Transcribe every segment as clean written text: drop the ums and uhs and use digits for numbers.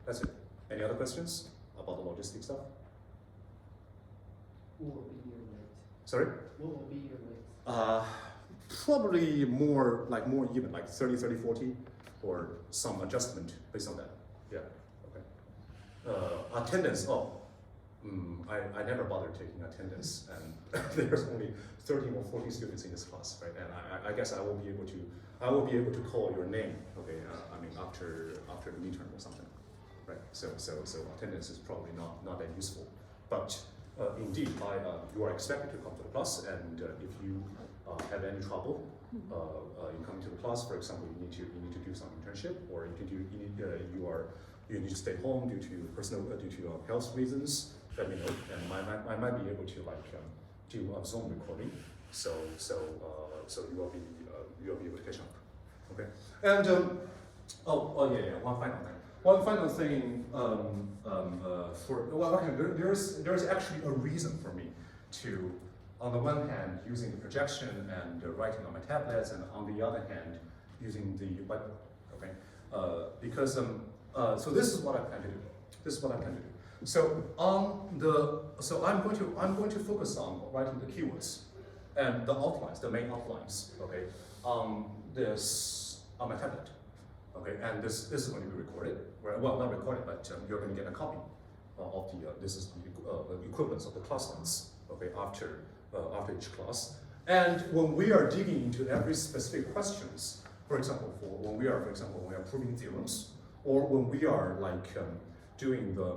that's it. Any other questions about the logistic stuff? What will be your rate? Sorry? What will be your rate? Probably more even, like 30, 30, 40, or some adjustment based on that. Yeah, okay. Attendance, I never bothered taking attendance, and there's only 13 or 14 students in this class, right? And I guess I will be able to call your name, okay? I mean after the midterm or something, right? So attendance is probably not that useful, but indeed, you are expected to come to the class, and if you have any trouble in coming to the class, for example, you need to do some internship, or you need to stay home due to health reasons. Let me know, and I might be able to do a Zoom recording, so you will be able to catch up. Okay, and one final thing. There's actually a reason for me to, on the one hand, using the projection and writing on my tablets, and on the other hand, using the whiteboard. Okay, because so this is what I plan to do. So I'm going to focus on writing the keywords and the outlines, the main outlines. Okay, this on my tablet. Okay, and this is going to be recorded. Well, not recorded, but you're going to get a copy of this is the equivalence of the class notes. Okay, after each class. And when we are digging into every specific questions, for example, when we are proving theorems, or when we are doing the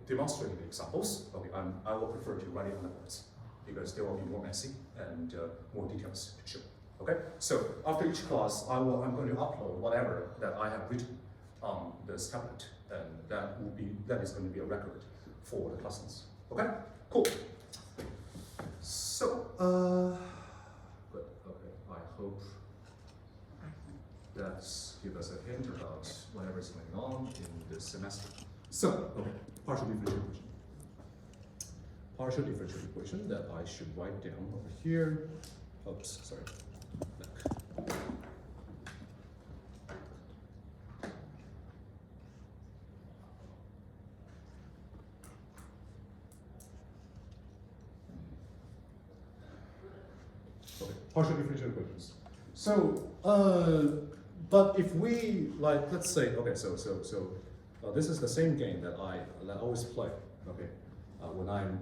demonstrating the examples, okay, I will prefer to write it on the boards because they will be more messy and more details to show. Okay, so after each class, I'm going to upload whatever that I have written on this tablet, and that is going to be a record for the class notes. Okay, cool. So good. Okay, I hope that gives us a hint about whatever is going on in this semester. So, okay, partial differential equation. Partial differential equation that I should write down over here. Oops, sorry. Back. Okay, partial differential equations. So, but if we let's say, okay, so this is the same game that I always play, okay, when I'm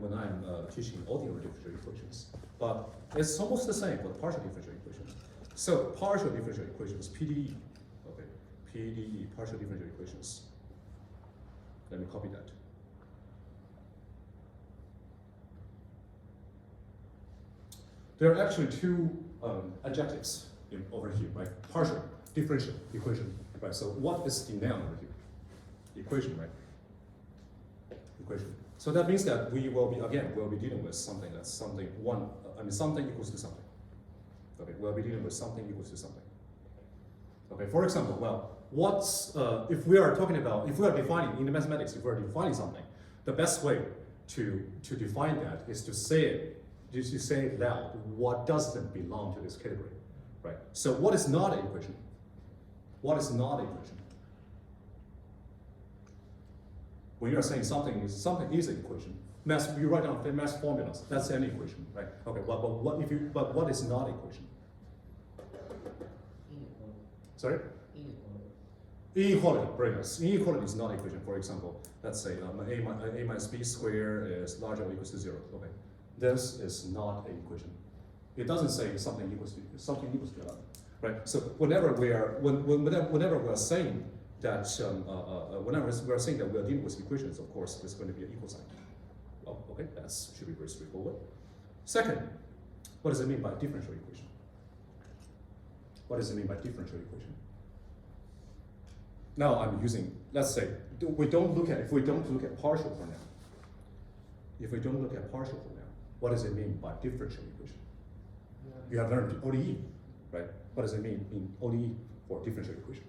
teaching ordinary differential equations, but it's almost the same for the partial differential equations. So partial differential equations, PDE, okay, PDE, partial differential equations. Let me copy that. There are actually two adjectives over here, right? Partial differential equation, right? So what is the noun over here? Equation, right? Equation. So that means that we'll be dealing with something that's something equals to something. Okay, we'll be dealing with something equals to something. Okay, for example, well, if we are defining in the mathematics, if we're defining something, the best way to define that is to say it loud. What doesn't belong to this category, right? So what is not an equation? What is not an equation? When you are saying something is an equation, you write down math formulas. That's an equation, right? Okay, but what is not an equation? Inequality. Sorry? Inequality. Inequality, very nice. Inequality is not an equation. For example, let's say a minus b squared is larger or equals to 0. Okay, this is not an equation. It doesn't say something equals to another, right? So whenever we are saying that whenever we are saying that we are dealing with equations, of course, there's going to be an equal sign. Well, okay, that should be very straightforward. Second, what does it mean by differential equation? What does it mean by differential equation? Now I'm using, let's say, if we don't look at partial for now. If we don't look at partial for now, what does it mean by differential equation? You have learned ODE, right? What does it mean in ODE for differential equation?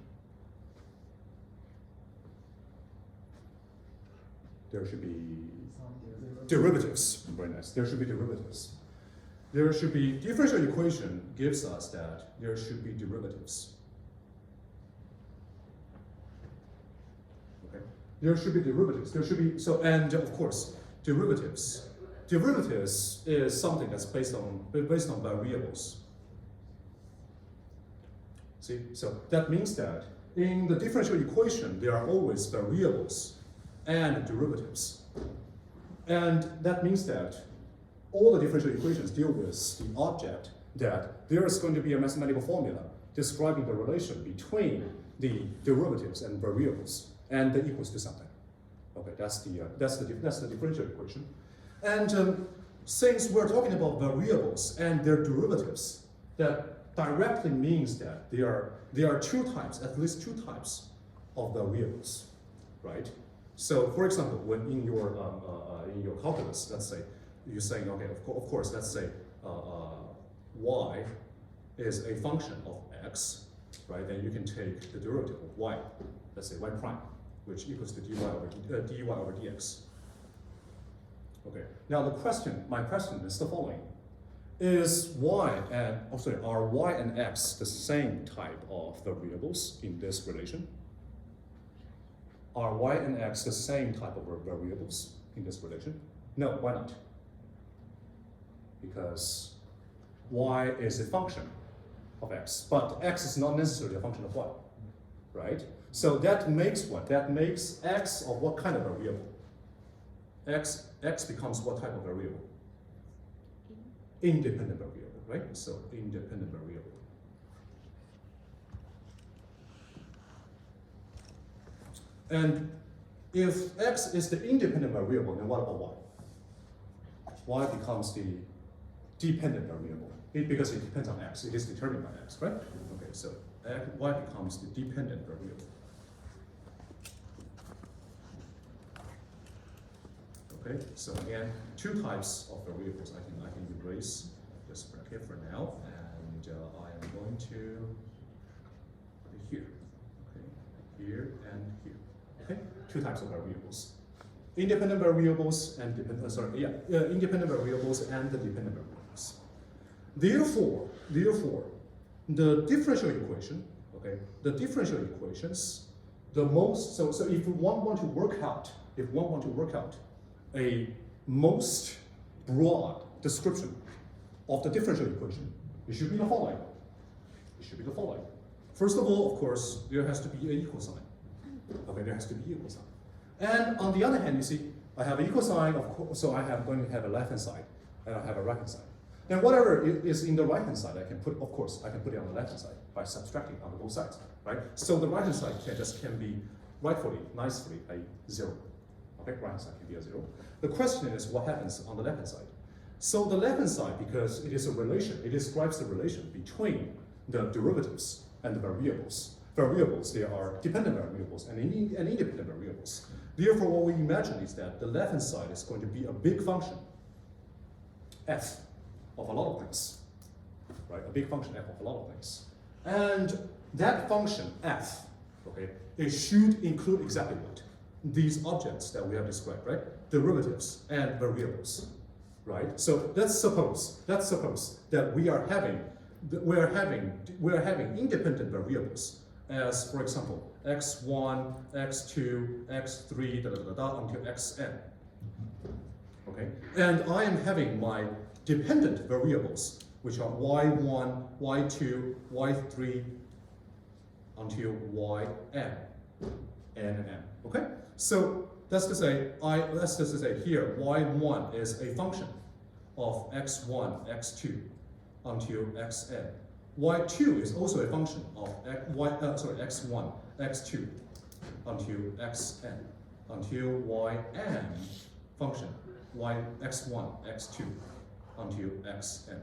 There should be derivatives. Very nice. There should be derivatives. There should be, differential equation gives us that there should be derivatives. There should be derivatives. There should be, so, and of course, derivatives. Derivatives is something that's based on variables. See, so that means that in the differential equation, there are always variables and derivatives. And that means that all the differential equations deal with the object that there is going to be a mathematical formula describing the relation between the derivatives and variables, and that equals to something. Okay, that's the differential equation. And since we're talking about variables and their derivatives, that directly means that there are two types, at least two types of variables, right? So, for example, when in your calculus, let's say you're saying, okay, of course, let's say y is a function of x, right? Then you can take the derivative of y, let's say y prime, which equals to dy over dx. Okay. Now my question is the following: is are y and x the same type of variables in this relation? Are y and x the same type of variables in this relation? No, why not? Because y is a function of x, but x is not necessarily a function of y, right? So that makes what? That makes x of what kind of variable? X becomes what type of variable? Independent variable, right? So independent variable. And if x is the independent variable, then what about y? Y becomes the dependent variable because it depends on x. It is determined by x, right? Okay, so y becomes the dependent variable. Okay, so again, two types of variables. I can erase this bracket for now, and I am going to put it here. Okay, here and here. Okay, two types of variables: independent variables and independent variables and the dependent variables. Therefore, the differential equation. Okay, the differential equations. So if one want to work out a most broad description of the differential equation, it should be the following. First of all, of course, there has to be an equal sign. Okay, there has to be equal sign. And on the other hand, you see, I have an equal sign, of course, so I am going to have a left-hand side, and I have a right-hand side. Then whatever is in the right-hand side, I can put it on the left-hand side by subtracting on both sides, right? So the right-hand side can be rightfully, nicely a 0. Okay, right-hand side can be a 0. The question is what happens on the left-hand side. So the left-hand side, because it is a relation, it describes the relation between the derivatives and the variables. Variables, they are dependent variables and independent variables. Therefore, what we imagine is that the left-hand side is going to be a big function, f, of a lot of things, right? A big function f of a lot of things. And that function f, okay, it should include exactly what? These objects that we have described, right? Derivatives and variables, right? So let's suppose that we are having independent variables as, for example, x1, x2, x3, until xn. Okay, and I am having my dependent variables, which are y1, y2, y3, until yn, n and m. Okay, so let's just say here y1 is a function of x1, x2 until xn. y2 is also a function of x1, x2 until xn, until yn function x1, x2 until xn.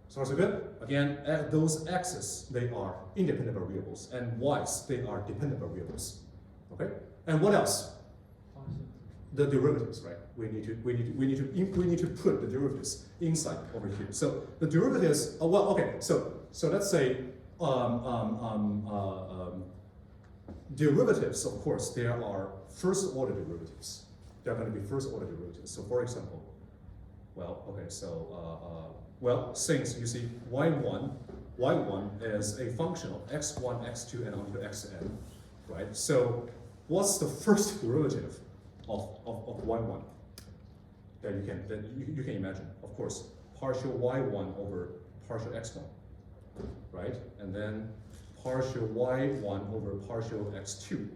So good? Again, those x's, they are independent variables, and y's, they are dependent variables. Okay? And what else? The derivatives, right? We need to put the derivatives inside over here. So the derivatives, so let's say derivatives, of course, there are first order derivatives. There are going to be first order derivatives. So for example, since you see y1 is a function of x1, x2, and onto xn, right? So what's the first derivative of y1 that you can imagine? Of course, partial y1 over partial x1, right? And then partial y1 over partial x2,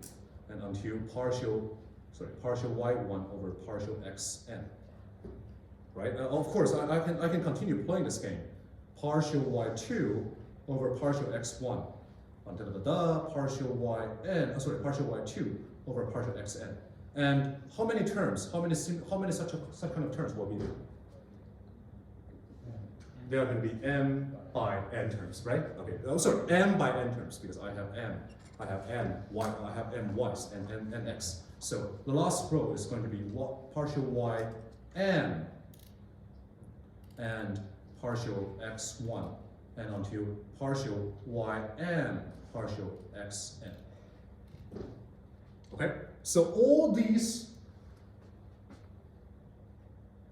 and until partial y1 over partial xn, right? Of course, I can continue playing this game. Partial y2 over partial x1, partial partial y2 over partial xn. And how many terms? How many such kind of terms will be there? There are going to be m by n terms, right? Okay. Oh, sorry, m by n terms, because I have m, I have m y's and n x. So the last row is going to be partial y n and partial x1, and until partial yn partial xn. Okay. So all these.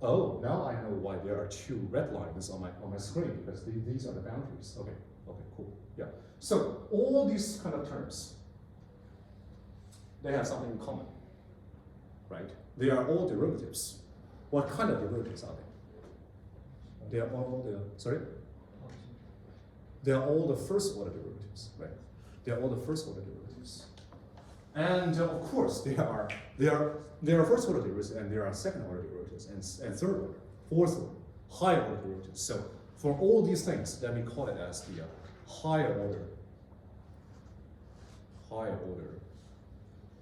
Oh, now I know why there are two red lines on my screen, because these are the boundaries. Okay, cool. Yeah. So all these kind of terms, they have something in common, right? They are all derivatives. What kind of derivatives are they? They are all They are all the first order derivatives, right? They are all the first order derivatives. And of course, there are first order derivatives, and there are second order derivatives, and third order, fourth order, higher order derivatives. So for all these things, let me call it as the higher order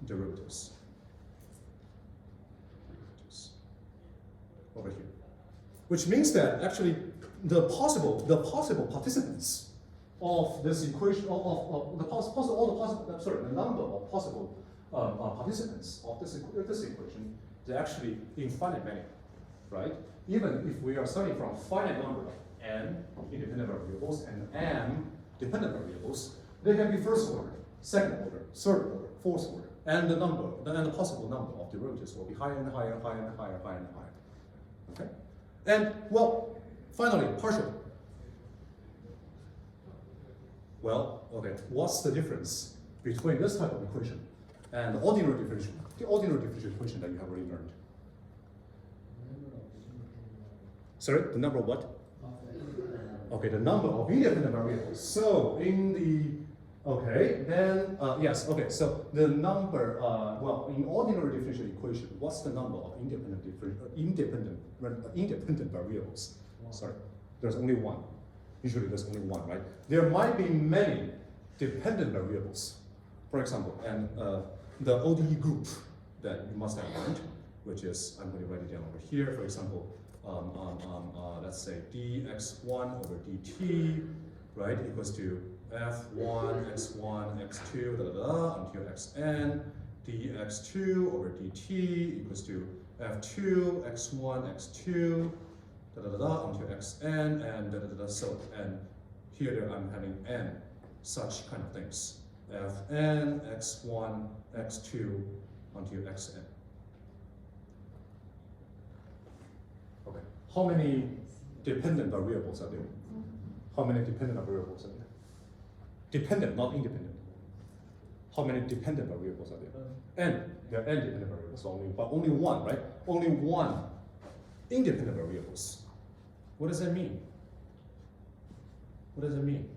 derivatives over here. Which means that actually the possible participants of this equation, the number of possible participants of this equation is actually infinite many, right? Even if we are starting from a finite number of n independent variables and m dependent variables, they can be first order, second order, third order, fourth order, and the possible number of derivatives will be higher and higher and higher and higher and higher and higher. Okay, and well, finally, partial. Well, okay, what's the difference between this type of equation and the ordinary differential equation that you have already learned? Sorry, the number of what? Okay, the number of independent variables. So in the, okay, then, yes, okay, so the number, well, in ordinary differential equation, what's the number of independent variables? Sorry, there's only one. Usually there's only one, right? There might be many dependent variables. For example, and the ODE group that you must have learned, which is, I'm going to write it down over here. For example, let's say dx1 over dt, right, equals to f1, x1, x2, until xn, dx2 over dt equals to f2, x1, x2, until xn, and so, and here I'm having n such kind of things. Fn, x1, x2, until xn. Okay, how many dependent variables are there? How many dependent variables are there? Dependent, not independent. How many dependent variables are there? N. There are n dependent variables only, but only one, right? Only one independent variables. What does that mean? What does it mean?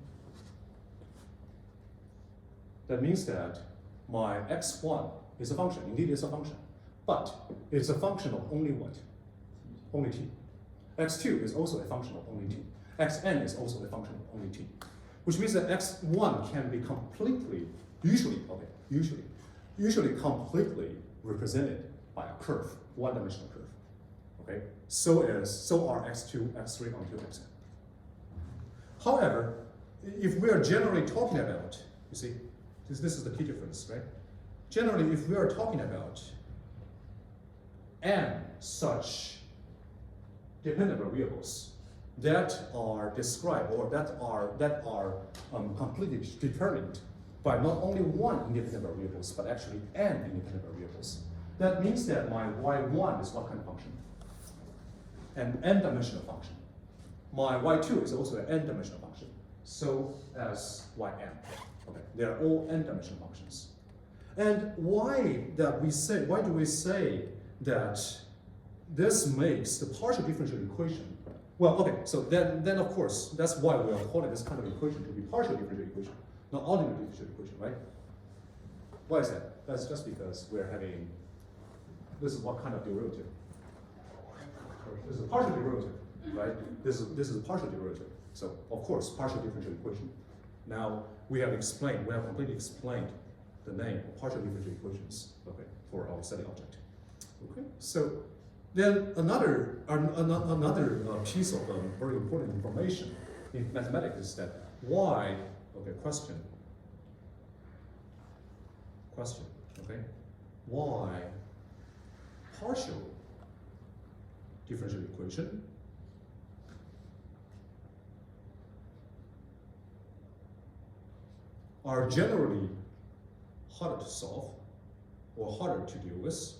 That means that my x1 is a function. Indeed, it's a function. But it's a function of only what? Only t. x2 is also a function of only t. xn is also a function of only t. Which means that x1 can be completely, usually completely represented by a curve, one-dimensional curve. Okay? So are x2, x3 until xn. However, if we are generally talking about, you see, this is the key difference, right? Generally, if we are talking about n such dependent variables that are described or that are completely determined by not only one independent variables, but actually n independent variables, that means that my y1 is what kind of function? An n-dimensional function. My y2 is also an n-dimensional function. So as yn. Okay, they are all n-dimensional functions. And why do we say that this makes the partial differential equation? Well, okay, so then of course, that's why we are calling this kind of equation to be partial differential equation, not ordinary differential equation, right? Why is that? That's just because we're having, this is what kind of derivative? This is a partial derivative, right? This is a partial derivative. So of course, partial differential equation. Now we have completely explained the name of partial differential equations, okay, for our study object. Okay, so then another piece of very important information in mathematics is that why, okay, question, okay, why partial differential equation are generally harder to solve or harder to deal with.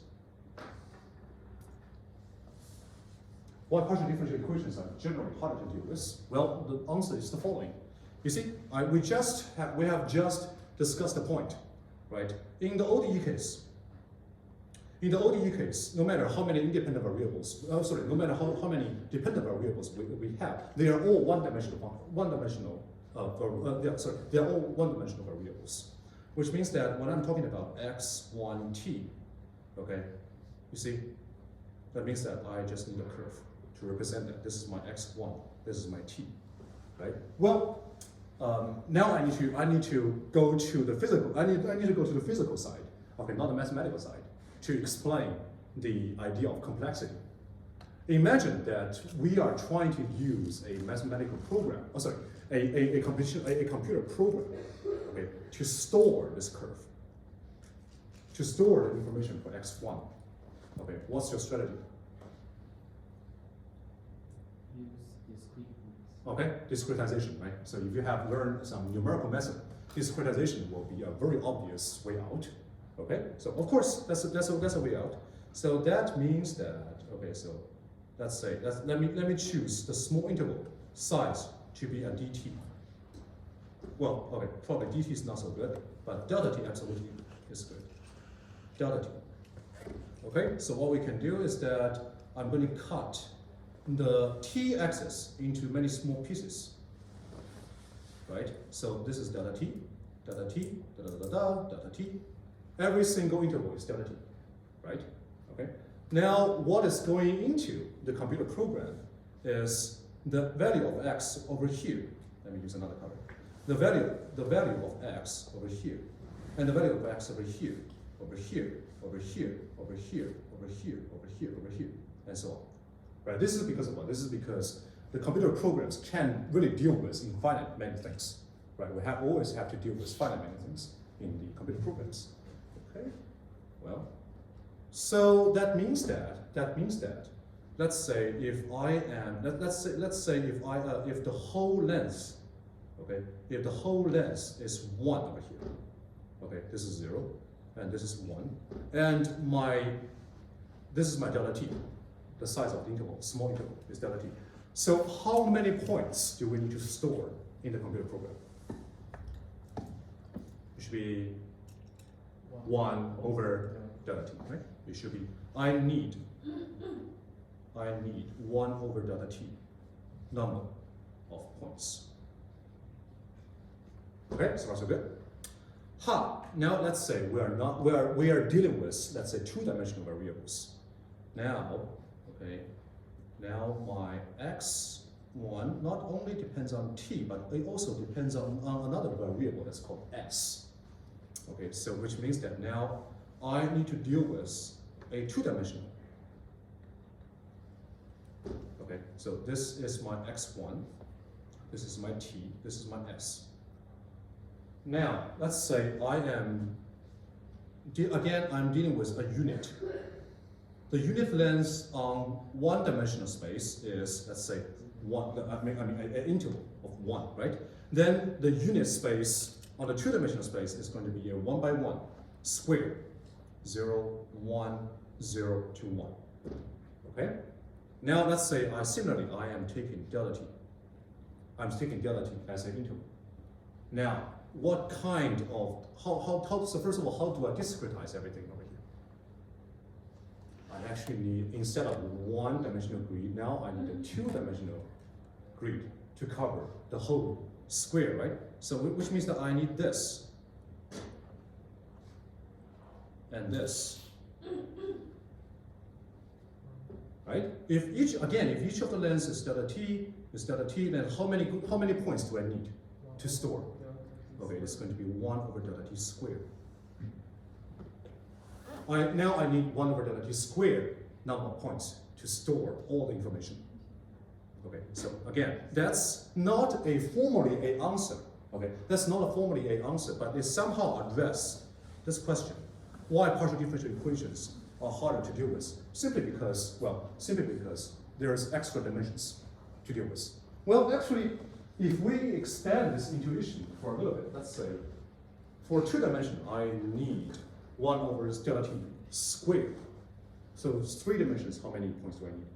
Why partial differential equations are generally harder to deal with? Well, the answer is the following. You see, we have just discussed the point, right? In the ODE case, no matter how many independent variables, no matter how many dependent variables we have, they are all they are all one-dimensional variables, which means that when I'm talking about x1t, okay, you see, that means that I just need a curve to represent that. This is my x1, this is my t, right? Well, now I need to go to the physical. I need to go to the physical side, okay, not the mathematical side, to explain the idea of complexity. Imagine that we are trying to use a mathematical program, a computer program, okay, to store this curve, to store the information for x1. Okay, what's your strategy? Use discrete. Okay, discretization, right? So if you have learned some numerical method, discretization will be a very obvious way out. Okay, so of course that's a way out. So that means that, okay, so let's say let me choose the small interval size to be a dt. Well, okay, probably dt is not so good, but delta t absolutely is good. Delta t. Okay, so what we can do is that I'm going to cut the t-axis into many small pieces. Right? So this is delta t, delta t, delta t. Every single interval is delta t, right? Okay. Now, what is going into the computer program is the value of x over here. Let me use another color. The value of x over here, and the value of x over here, over here, over here, over here, over here, over here, over here, and so on. Right? This is because of what? This is because the computer programs can really deal with infinite many things. Right? We always have to deal with finite many things in the computer programs. Okay. Well, so that means that let's say if I am if the whole length, okay, if the whole length is 1 over here, okay, this is 0 and this is 1, and this is my delta t, the size of the interval, small interval is delta t. So how many points do we need to store in the computer program? It should be 1 over delta t, right? It should be, I need 1 over delta t number of points. Okay, so far so good. Now let's say we are dealing with, let's say, 2-dimensional variables. Now, okay, now my x1 not only depends on t, but it also depends on another variable that's called s. Okay, so which means that now I need to deal with a 2-dimensional. Okay, so this is my x1, this is my t, this is my s. Now, let's say I'm dealing with a unit. The unit length on 1-dimensional space is, let's say, an interval of 1, right? Then the unit space on the 2-dimensional space is going to be a 1 by 1 square, 0, 1, 0 to 1. Okay? Now let's say similarly I am taking delta t. I'm taking delta t as an interval. Now what kind of, so first of all, how do I discretize everything over here? I actually need, instead of one-dimensional grid, now I need a two-dimensional grid to cover the whole square, right? So which means that I need this and this, right? If each of the lengths is delta t, then how many points do I need to store? Okay, it's going to be 1 over delta t squared. Now I need 1 over delta t squared number of points to store all the information. Okay, so again, that's not a formally a answer. Okay, that's not a formally a answer, but it somehow addresses this question: why partial differential equations are harder to deal with? Simply because there's extra dimensions to deal with. Well, actually, if we expand this intuition for a little bit, let's say for 2 dimension, I need 1 over delta t squared. So 3 dimensions, how many points do I need?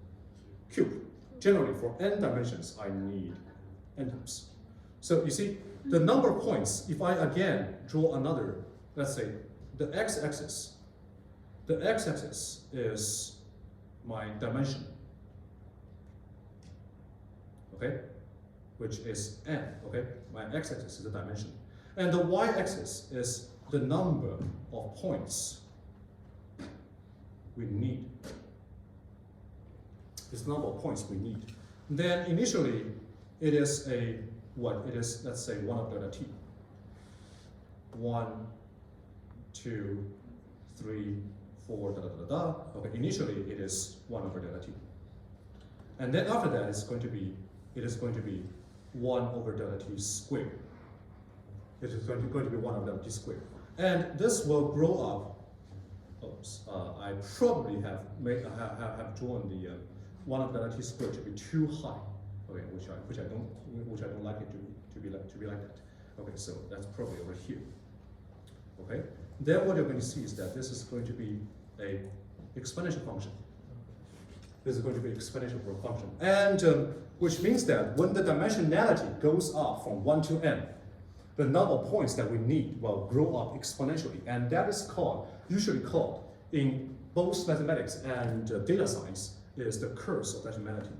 Cube. Generally, for n dimensions, I need n times. So you see, the number of points, if I again draw another, let's say the x-axis is my dimension, okay, which is n, okay? My x-axis is the dimension. And the y-axis is the number of points we need. It's the number of points we need. Then initially, it is a, what? It is, let's say, 1 over delta t. 1, 2, 3, 4, da da da da. Okay, initially it is 1 over delta t. And then after that, it is going to be 1 over delta t squared. It is going to be 1 over delta t squared. And this will grow up. Oops, I probably have drawn the 1 over delta t squared to be too high. Okay, which I don't like it to be like that. Okay, so that's probably over here. Okay, then what you're going to see is that this is going to be a exponential function. This is going to be exponential for a function, and which means that when the dimensionality goes up from 1 to n, the number of points that we need will grow up exponentially, and that is usually called in both mathematics and data science is the curse of dimensionality.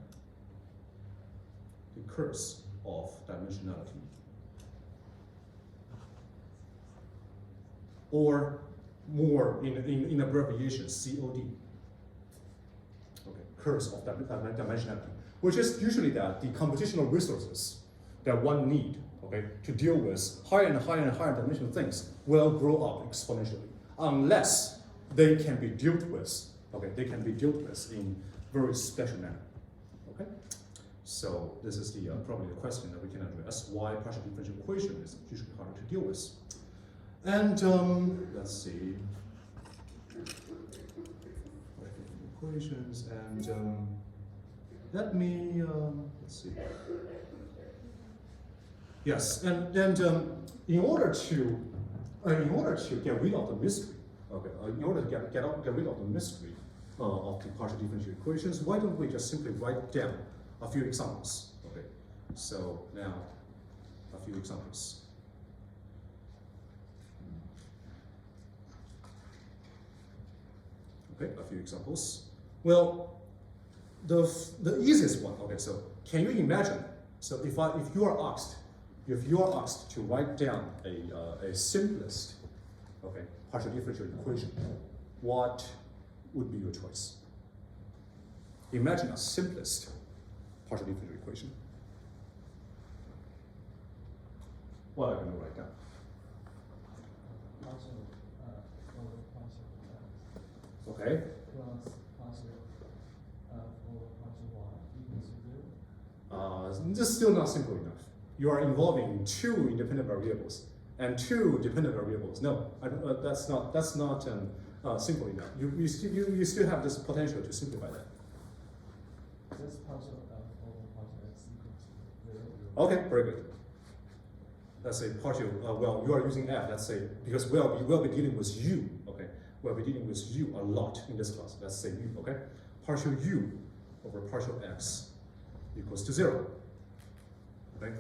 The curse of dimensionality. Or more in abbreviation, COD. Okay, curse of dimensionality, which is usually that the computational resources that one need, okay, to deal with higher and higher and higher dimensional things will grow up exponentially, unless they can be dealt with. Okay, they can be dealt with in very special manner. Okay, so this is the probably the question that we can address: why partial differential equation is usually harder to deal with. And let's see, equations, and let me let's see. Yes, and in order to get rid of the mystery, okay, in order to get rid of the mystery of the partial differential equations, why don't we just simply write down a few examples? Okay, so now a few examples. Okay, a few examples. Well, the easiest one. Okay, so can you imagine? So if you are asked to write down a simplest, okay, partial differential equation, what would be your choice? Imagine a simplest partial differential equation. What are you going to write down? Okay. Plus partial for partial y equals 0. This is still not simple enough. You are involving 2 independent variables and 2 dependent variables. No, that's not simple enough. You still have this potential to simplify that. This partial over partial x equals 0. Okay, very good. Let's say partial. Well, you are using f. Let's say because we'll be dealing with u. Okay, we'll be dealing with u a lot in this class. Let's say u. Okay, partial u over partial x equals to 0. Okay,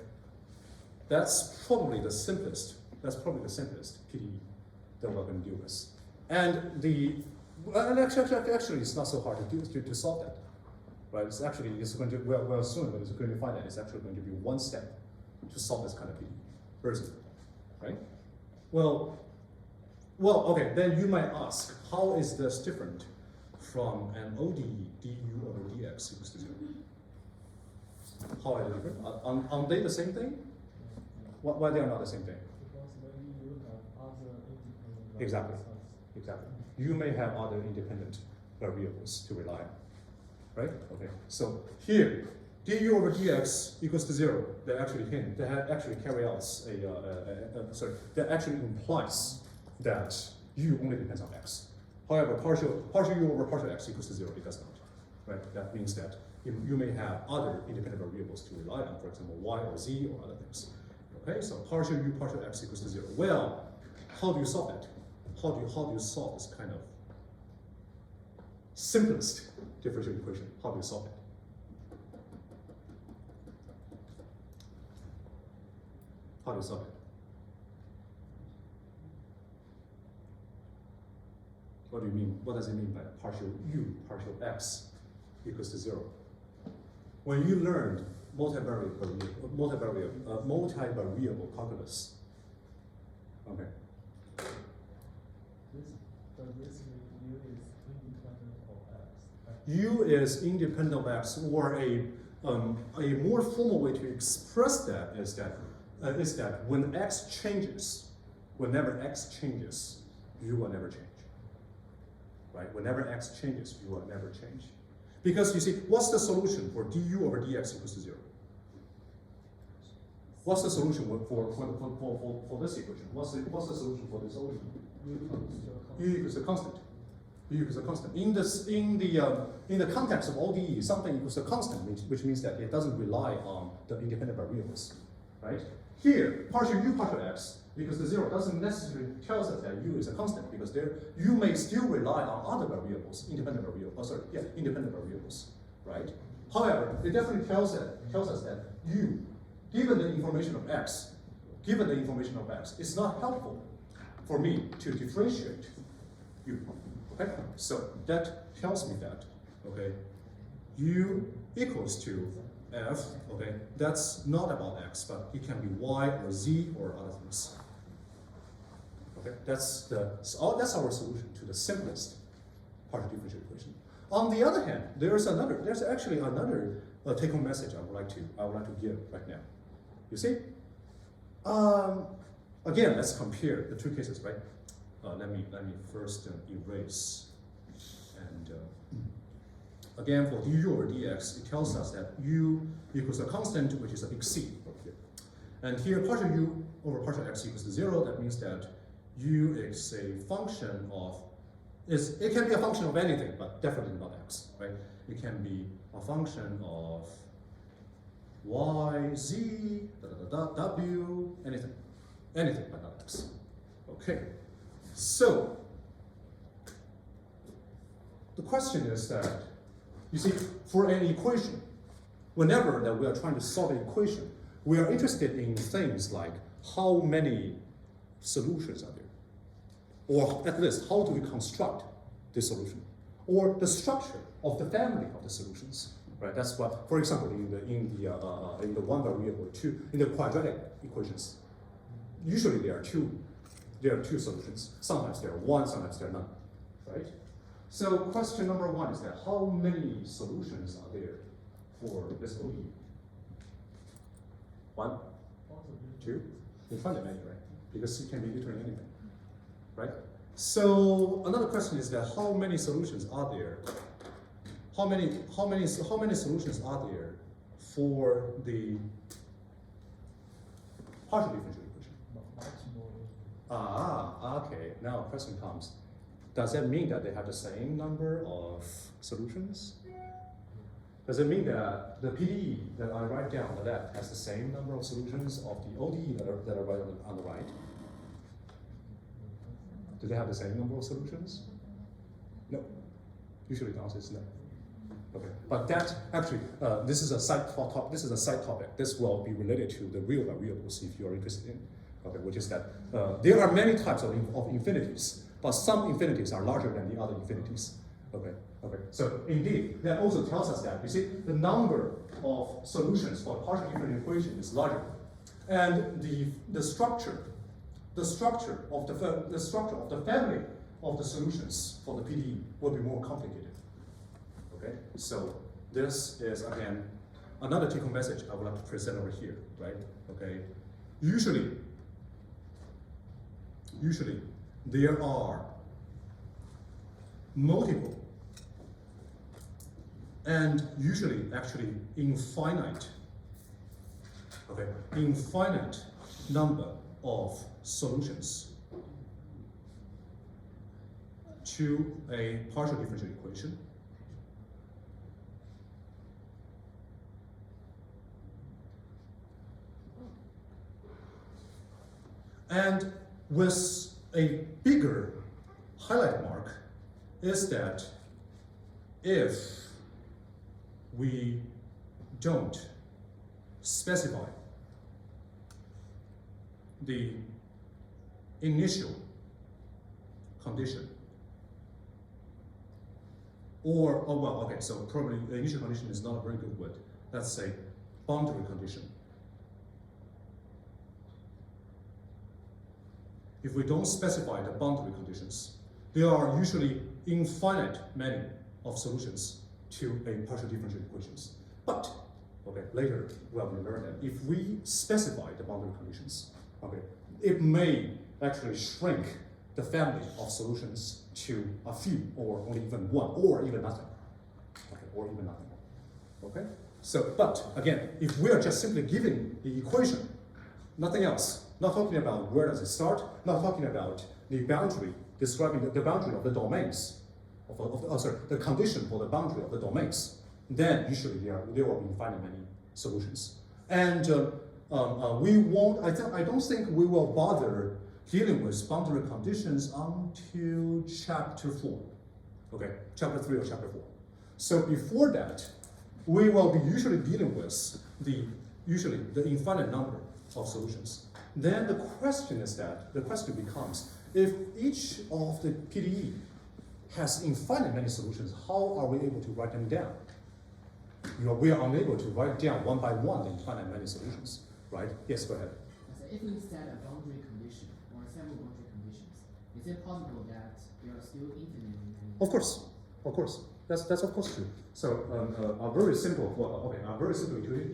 that's probably the simplest That's probably the simplest PDE that we're going to deal with. And actually, it's not so hard to solve that, right? It's going to, we'll assume that it's going to find that it's actually going to be one step to solve this kind of PDE. Very simple, right? Well, okay, then you might ask, how is this different from an ODE, du over dx equals to 0? How are they different? Are they the same thing? Why they are not the same thing? Because maybe you have other independent Exactly. variables. Exactly. You may have other independent variables to rely on, right? Okay. So here, du over dx equals to 0. That actually actually carry out that actually implies that u only depends on x. However, partial u over partial x equals to 0. It does not, right? That means that you may have other independent variables to rely on, for example, y or z or other things. Okay, so partial u partial x equals to 0. Well, how do you solve that? How do you solve this kind of simplest differential equation? How do you solve it? How do you solve it? What do you mean? What does it mean by partial u partial x equals to 0? When you learned multivariable calculus, okay. This u is independent of x. Right? U is independent of x, or a more formal way to express that is that when x changes, whenever x changes, u will never change. Right? Whenever x changes, u will never change. Because you see, what's the solution for du over dx equals to 0? What's the solution for this equation? What's the solution for this ODE? U equals a constant. U equals a constant. In the context of ODE, something equals a constant, which means that it doesn't rely on the independent variables, right? Here, partial u partial x equals to 0 doesn't necessarily tell us that u is a constant, because you may still rely on other variables, independent variables, right? However, it definitely tells us that u, given the information of x, it's not helpful for me to differentiate u. Okay, so that tells me that, okay, u equals to f, okay, that's not about x, but it can be y or z or other things. Okay, that's our solution to the simplest partial differential equation. On the other hand, there's actually another take-home message I would like to give right now. You see, again, let's compare the two cases, right? Let me first erase. And again, for du over dx, it tells us that u equals a constant, which is a big C over here. And here, partial u over partial x equals to 0. That means that u is a function of, it can be a function of anything, but definitely not x, right? It can be a function of y, z, w, anything but not x. Okay, so the question is that, you see, for an equation, whenever that we are trying to solve an equation, we are interested in things like how many solutions are there, or at least how do we construct the solution, or the structure of the family of the solutions. Right, that's what, for example, in the one variable in the quadratic equations, usually there are two solutions. Sometimes there are one, sometimes there are none. Right? So question number one is that how many solutions are there for this ODE? One, two. You find it many, right? Because it can be literally anything. Right? So another question is that how many solutions are there? How many solutions are there for the partial differential equation? Okay. Now the question comes: does that mean that they have the same number of solutions? Does it mean that the PDE that I write down on the left has the same number of solutions of the ODE that I write on the right? Do they have the same number of solutions? No. Usually the answer is no. Okay, but that actually, this is a side topic. This will be related to the real variables if you are interested in. Okay, which is that there are many types of infinities, but some infinities are larger than the other infinities. Okay, okay. So indeed, that also tells us that, you see, the number of solutions for the partial differential equation is larger, and the structure of the family of the solutions for the PDE will be more complicated. Okay, so this is again another take-home message I would like to present over here, right? Okay, usually there are multiple and usually actually infinite number of solutions to a partial differential equation. And with a bigger highlight mark is that if we don't specify the initial condition, or, oh well, okay, so probably the initial condition is not a very good word. Let's say boundary condition. If we don't specify the boundary conditions, there are usually infinite many of solutions to a partial differential equations. But, okay, later we'll learn that if we specify the boundary conditions, okay, it may actually shrink the family of solutions to a few, or only even one, or even nothing. Okay, or even nothing. Okay? So, but again, if we are just simply giving the equation, nothing else, not talking about where does it start, not talking about the boundary, describing the boundary of the domains, the condition for the boundary of the domains, then usually there will be infinite many solutions. And we won't, I don't think we will bother dealing with boundary conditions until chapter 4. Okay, chapter 3 or chapter 4. So before that, we will be usually dealing with the infinite number of solutions. Then the question becomes, if each of the PDE has infinite many solutions, how are we able to write them down? We are unable to write down one by one the infinite many solutions, right? Yes, go ahead. So if we set a boundary condition or several boundary conditions, is it possible that there are still infinite many? Of course. That's of course true. So a very simple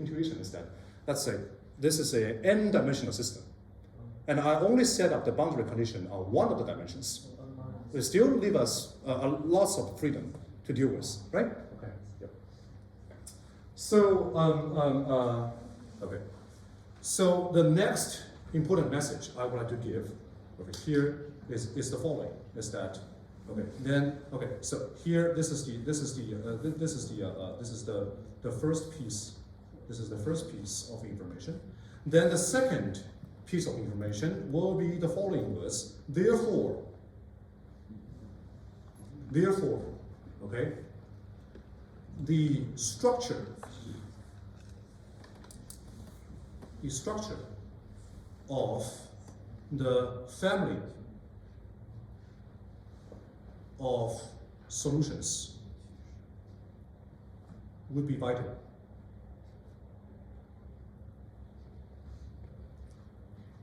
intuition is that, let's say this is an n-dimensional system, and I only set up the boundary condition on one of the dimensions. It still leave us lots of freedom to deal with, right? Okay. Yep. So okay. So the next important message I would like to give over here is the following: is that so here this is the first piece. This is the first piece of information. Then the second piece of information will be the following words: therefore, okay, the structure of the family of solutions would be vital.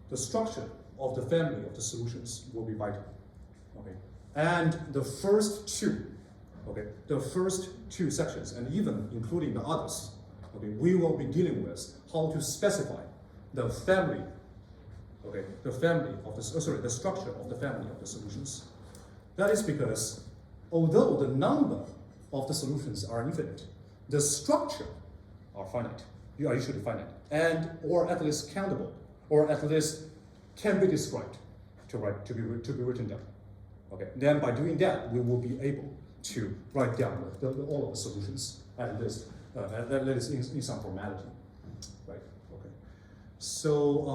The structure of the family of the solutions will be vital. Okay. And the first two sections, and even including the others, okay, we will be dealing with how to specify the family, okay, the structure of the family of the solutions. That is because although the number of the solutions are infinite, the structure are finite. You are usually finite, or at least countable, or at least can be described to be written down. Okay. Then by doing that, we will be able to write down all of the solutions at least in some formality, right? Okay. So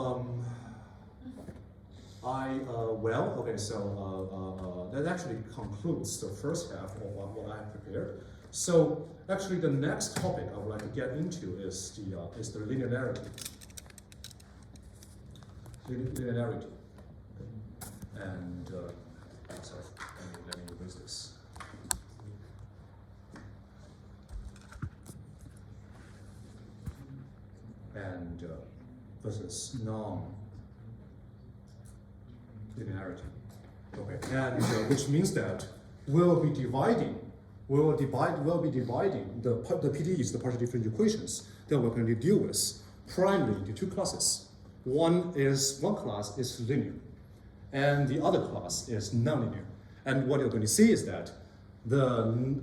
that actually concludes the first half of what I have prepared. So actually, the next topic I would like to get into is the linearity. linearity. Okay. And sorry, let me erase this. And versus non-linearity. Okay, and which means that we'll be dividing the PDEs, the partial differential equations that we're going to deal with primarily into two classes. One class is linear, and the other class is nonlinear. And what you're going to see is that the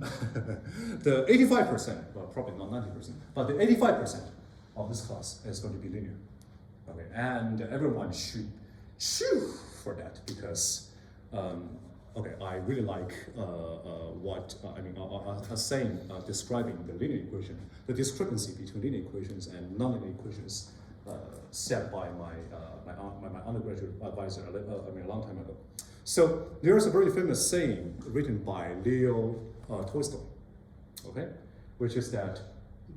85%, well, probably not 90%, but the 85% of this class is going to be linear. Okay, and everyone should shoot for that because, okay, I really like a saying describing the linear equation, the discrepancy between linear equations and nonlinear equations set by my undergraduate advisor a long time ago. So there's a very famous saying written by Leo Tolstoy, okay, which is that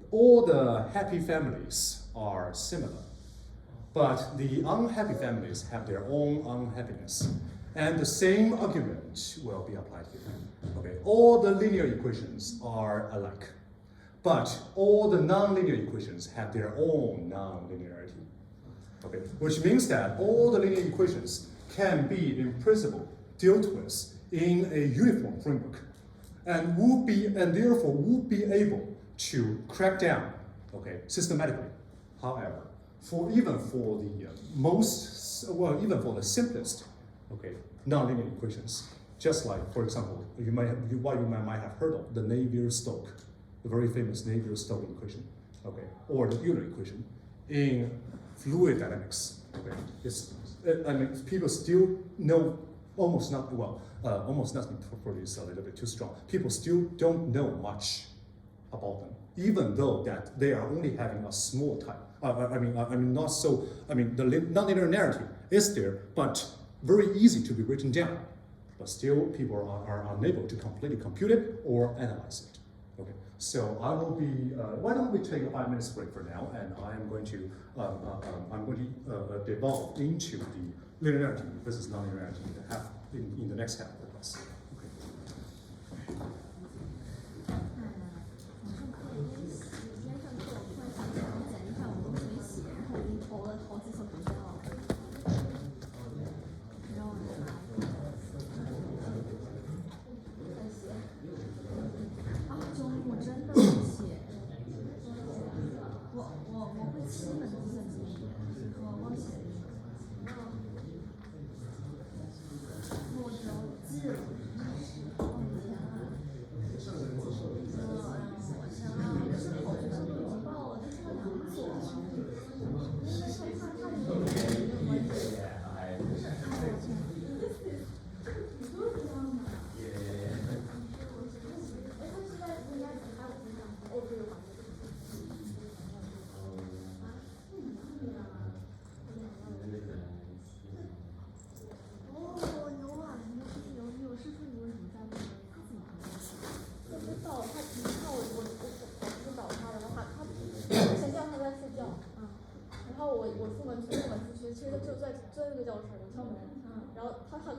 all the happy families are similar, but the unhappy families have their own unhappiness. And the same argument will be applied here. Okay, all the linear equations are alike, but all the nonlinear equations have their own nonlinearity. Okay, which means that all the linear equations can be, in principle, dealt with in a uniform framework, and therefore would be able to crack down, okay, systematically. However, even for the simplest, okay, nonlinear equations, just like, for example, you might have heard of the Navier-Stokes, the very famous Navier-Stokes equation, okay, or the Euler equation in fluid dynamics. Okay, people still know almost nothing. Well, almost nothing. Probably is a little bit too strong. People still don't know much about them, even though that they are only having a small type. The nonlinearity is there, but very easy to be written down. But still, people are unable to completely compute it or analyze it. Okay, so I will be. Why don't we take a 5 minutes break for now, and I am going to devolve into the linearity versus nonlinearity in the next half of the class. Okay.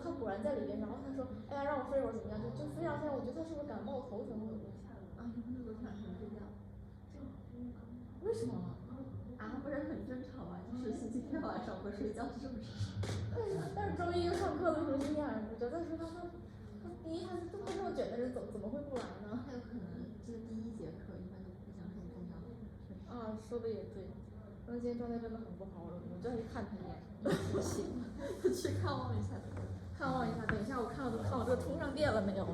他果然在里面，然后他说，哎呀，让我睡一会儿怎么样？就非常非常，我觉得他是不是感冒头疼或者东西啊？你那个想什么睡觉？为什么？啊，不是很正常吗？就是星期天晚上不睡觉是不是？但是周一上课的时候星期晚上不睡，但是他第一他这么卷的人怎么会不来呢？他有可能就是第一节课一般都不讲很重要的。啊，说的也对。然后今天状态真的很不好，我就要去看他一眼。不行，去看望一下。看望一下，等一下我看我这充上电了没有？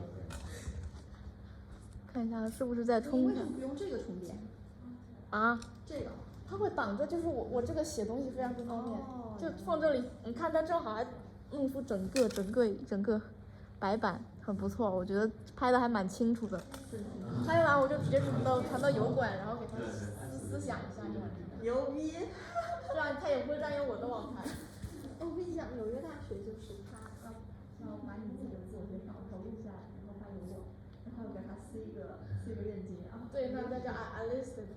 看一下是不是在充？为什么不用这个充电？啊？这个它会挡着，就是我这个写东西非常不方便，就放这里。你看它正好还弄出整个白板，很不错，我觉得拍的还蛮清楚的。拍完我就直接传到油管，然后给它思想一下这样。牛逼！这样它也不会占用我的网盘。我跟你讲，纽约大学就是他要把你自己的自我介绍投录下来，然后发给我，然后给他撕一个链接啊。对，那叫I listed。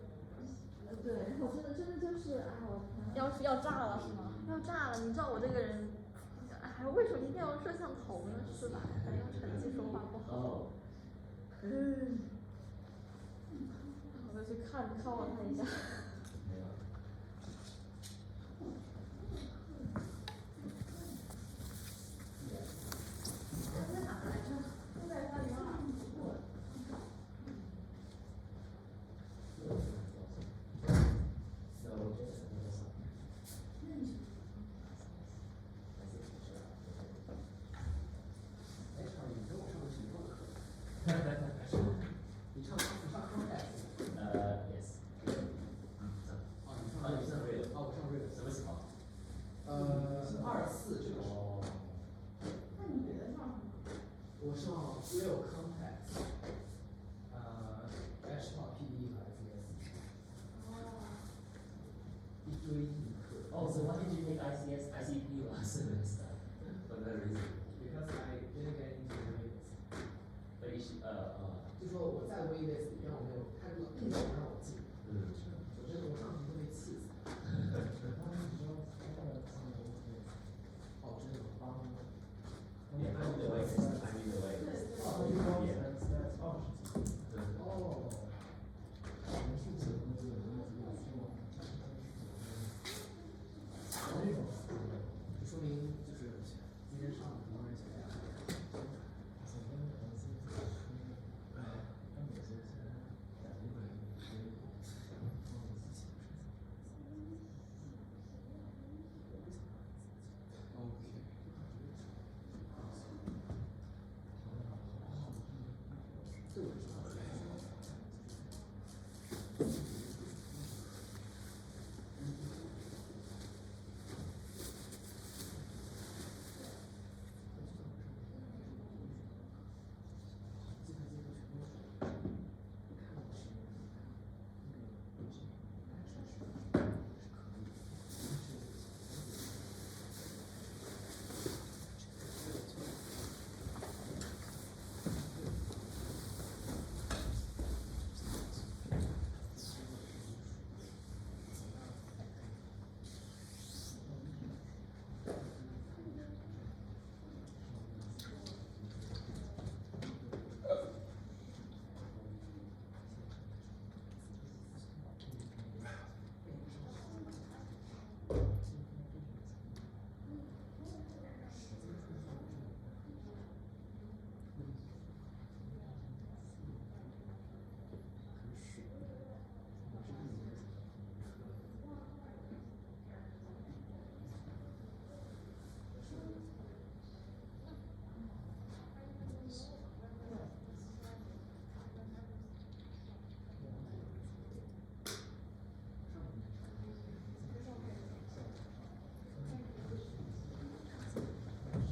对，我真的就是，哎，我要炸了是吗？要炸了！你知道我这个人，哎，为什么一定要摄像头呢？是吧？反正成绩说话不好。我就去看望他一下。在哪来着？就在302。你上 context？ yes。哦，你上瑞了。哦，我上瑞了。什么情况24这个时候。那你别的上什么？我上 real context。HTML PDE 和 SES。一堆硬课。Oh, so why did you take ICS, ICP last semester? For that reason. Because I didn't get into the waves。But you should, 就说我在 waves 里，但我没有，他硬不让我进。我真的我上去都被气死。哦，真的吗？ yeah, I'm the latest. I'm in the latest. Yeah. 哦。就说明就是今天上的很多人想要。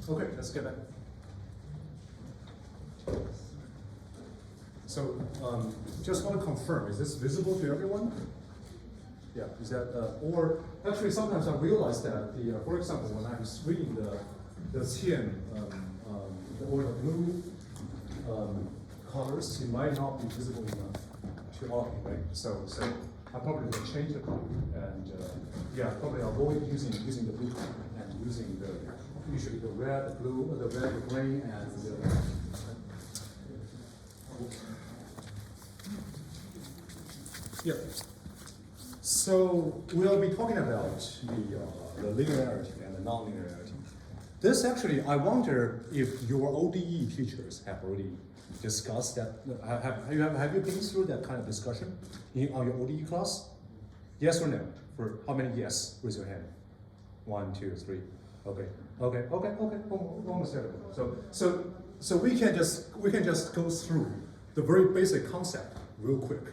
Okay, let's get back. So, just want to confirm, is this visible to everyone? Yeah, is that, or actually sometimes I realize that for example, when I was reading the Qian, or the blue colors, it might not be visible enough to all of you, right? So I probably will change the color and yeah, probably avoid using the blue color and using usually the red, the blue, the red, the green, and yeah. So we'll be talking about the linearity and the non-linearity. This actually, I wonder if your ODE teachers have already discussed that. Have you been through that kind of discussion on your ODE class? Yes or no? For how many yes? Raise your hand. 1, 2, 3. Okay. Almost everyone. So we can just go through the very basic concept real quick,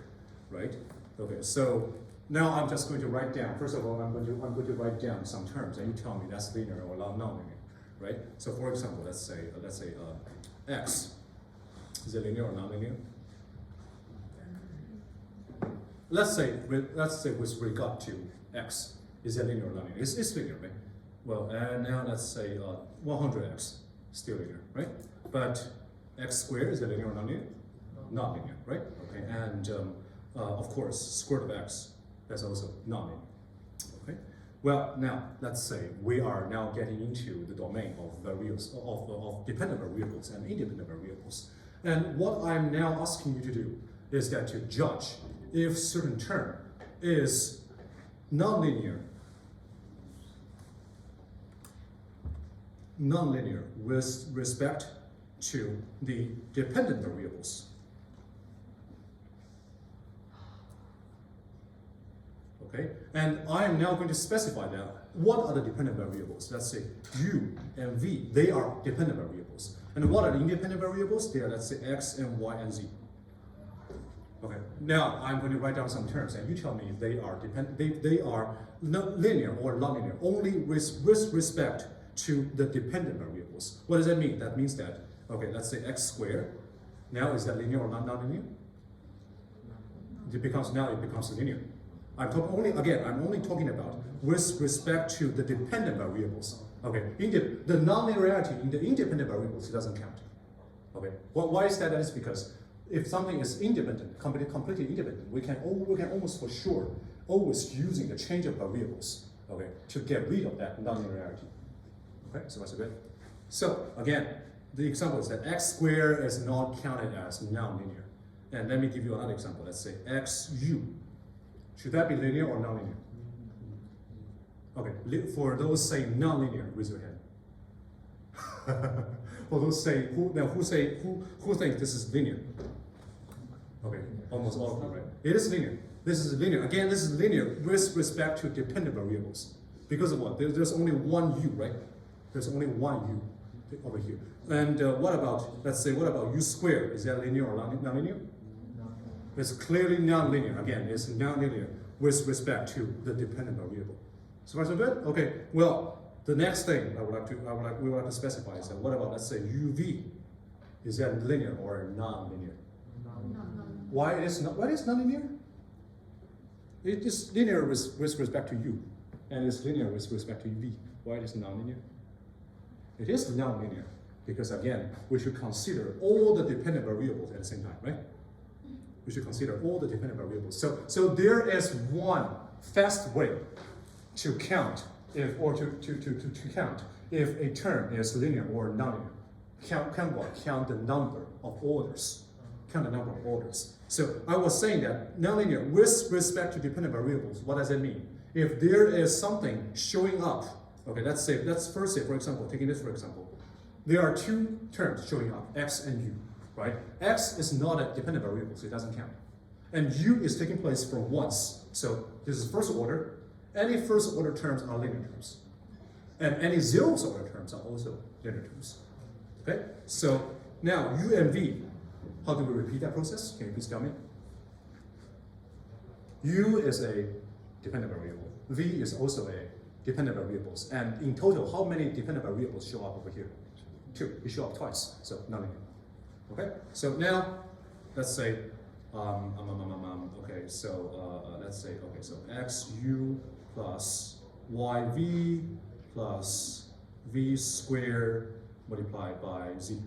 right? Okay. So now I'm just going to write down. First of all, I'm going to write down some terms, and you tell me that's linear or non-linear, right? So for example, let's say x. Is it linear or non-linear? Let's say with regard to x, is it linear or non-linear? It's linear, right? Well, and now let's say 100x, still linear, right? But x squared, is it linear or non-linear? Not linear, right? Okay, and of course, square root of x, that's also non-linear, okay? Well, now let's say we are now getting into the domain of variables, of dependent variables and independent variables. And what I'm now asking you to do is that to judge if certain term is nonlinear with respect to the dependent variables. Okay, and I am now going to specify that what are the dependent variables. Let's say u and v, they are dependent variables. And what are the independent variables? They are, let's say, x and y and z. Okay, now I'm going to write down some terms and you tell me if they are they are linear or nonlinear, only with respect to the dependent variables. What does that mean? That means that, okay, let's say x squared. Now is that linear or non-linear? It becomes linear. I'm only talking about with respect to the dependent variables. Okay, the non-linearity in the independent variables, it doesn't count. Okay, why is that? That is because if something is independent, completely independent, we can almost for sure always using the change of variables, okay, to get rid of that non-linearity. Okay, so that's good. So again, the example is that x squared is not counted as non-linear. And let me give you another example. Let's say xu. Should that be linear or non-linear? Okay, for those saying non-linear, raise your hand. For those saying who thinks this is linear? Okay, almost all of you, right? It is linear. This is linear. Again, this is linear with respect to dependent variables. Because of what? There's only one u, right? There's only one u over here. And what about, let's say, what about u squared? Is that linear or non-linear? It's clearly non-linear. Again, it's non-linear with respect to the dependent variable. So far so good? Okay. Well, the next thing we would like to specify is that what about, let's say, uv? Is that linear or non-linear? Why is non-linear? It is linear with respect to u, and it's linear with respect to v. Why it is non-linear? It is non-linear because again, we should consider all the dependent variables at the same time, right? We should consider all the dependent variables. So there is one fast way to count to count if a term is linear or non-linear. Count the number of orders. Count the number of orders. So I was saying that nonlinear with respect to dependent variables. What does that mean? If there is something showing up, okay, let's first say, for example, taking this for example, there are two terms showing up, x and u, right? X is not a dependent variable, so it doesn't count. And u is taking place for once. So this is first order. Any first order terms are linear terms. And any zeroth order terms are also linear terms. Okay? So now u and v, how do we repeat that process? Can you please tell me? U is a dependent variable. V is also a dependent variables. And in total, how many dependent variables show up over here? Two. They show up twice. So nonlinear. Okay. So now, let's say, okay. So let's say, okay. So xu plus yv plus v squared multiplied by z.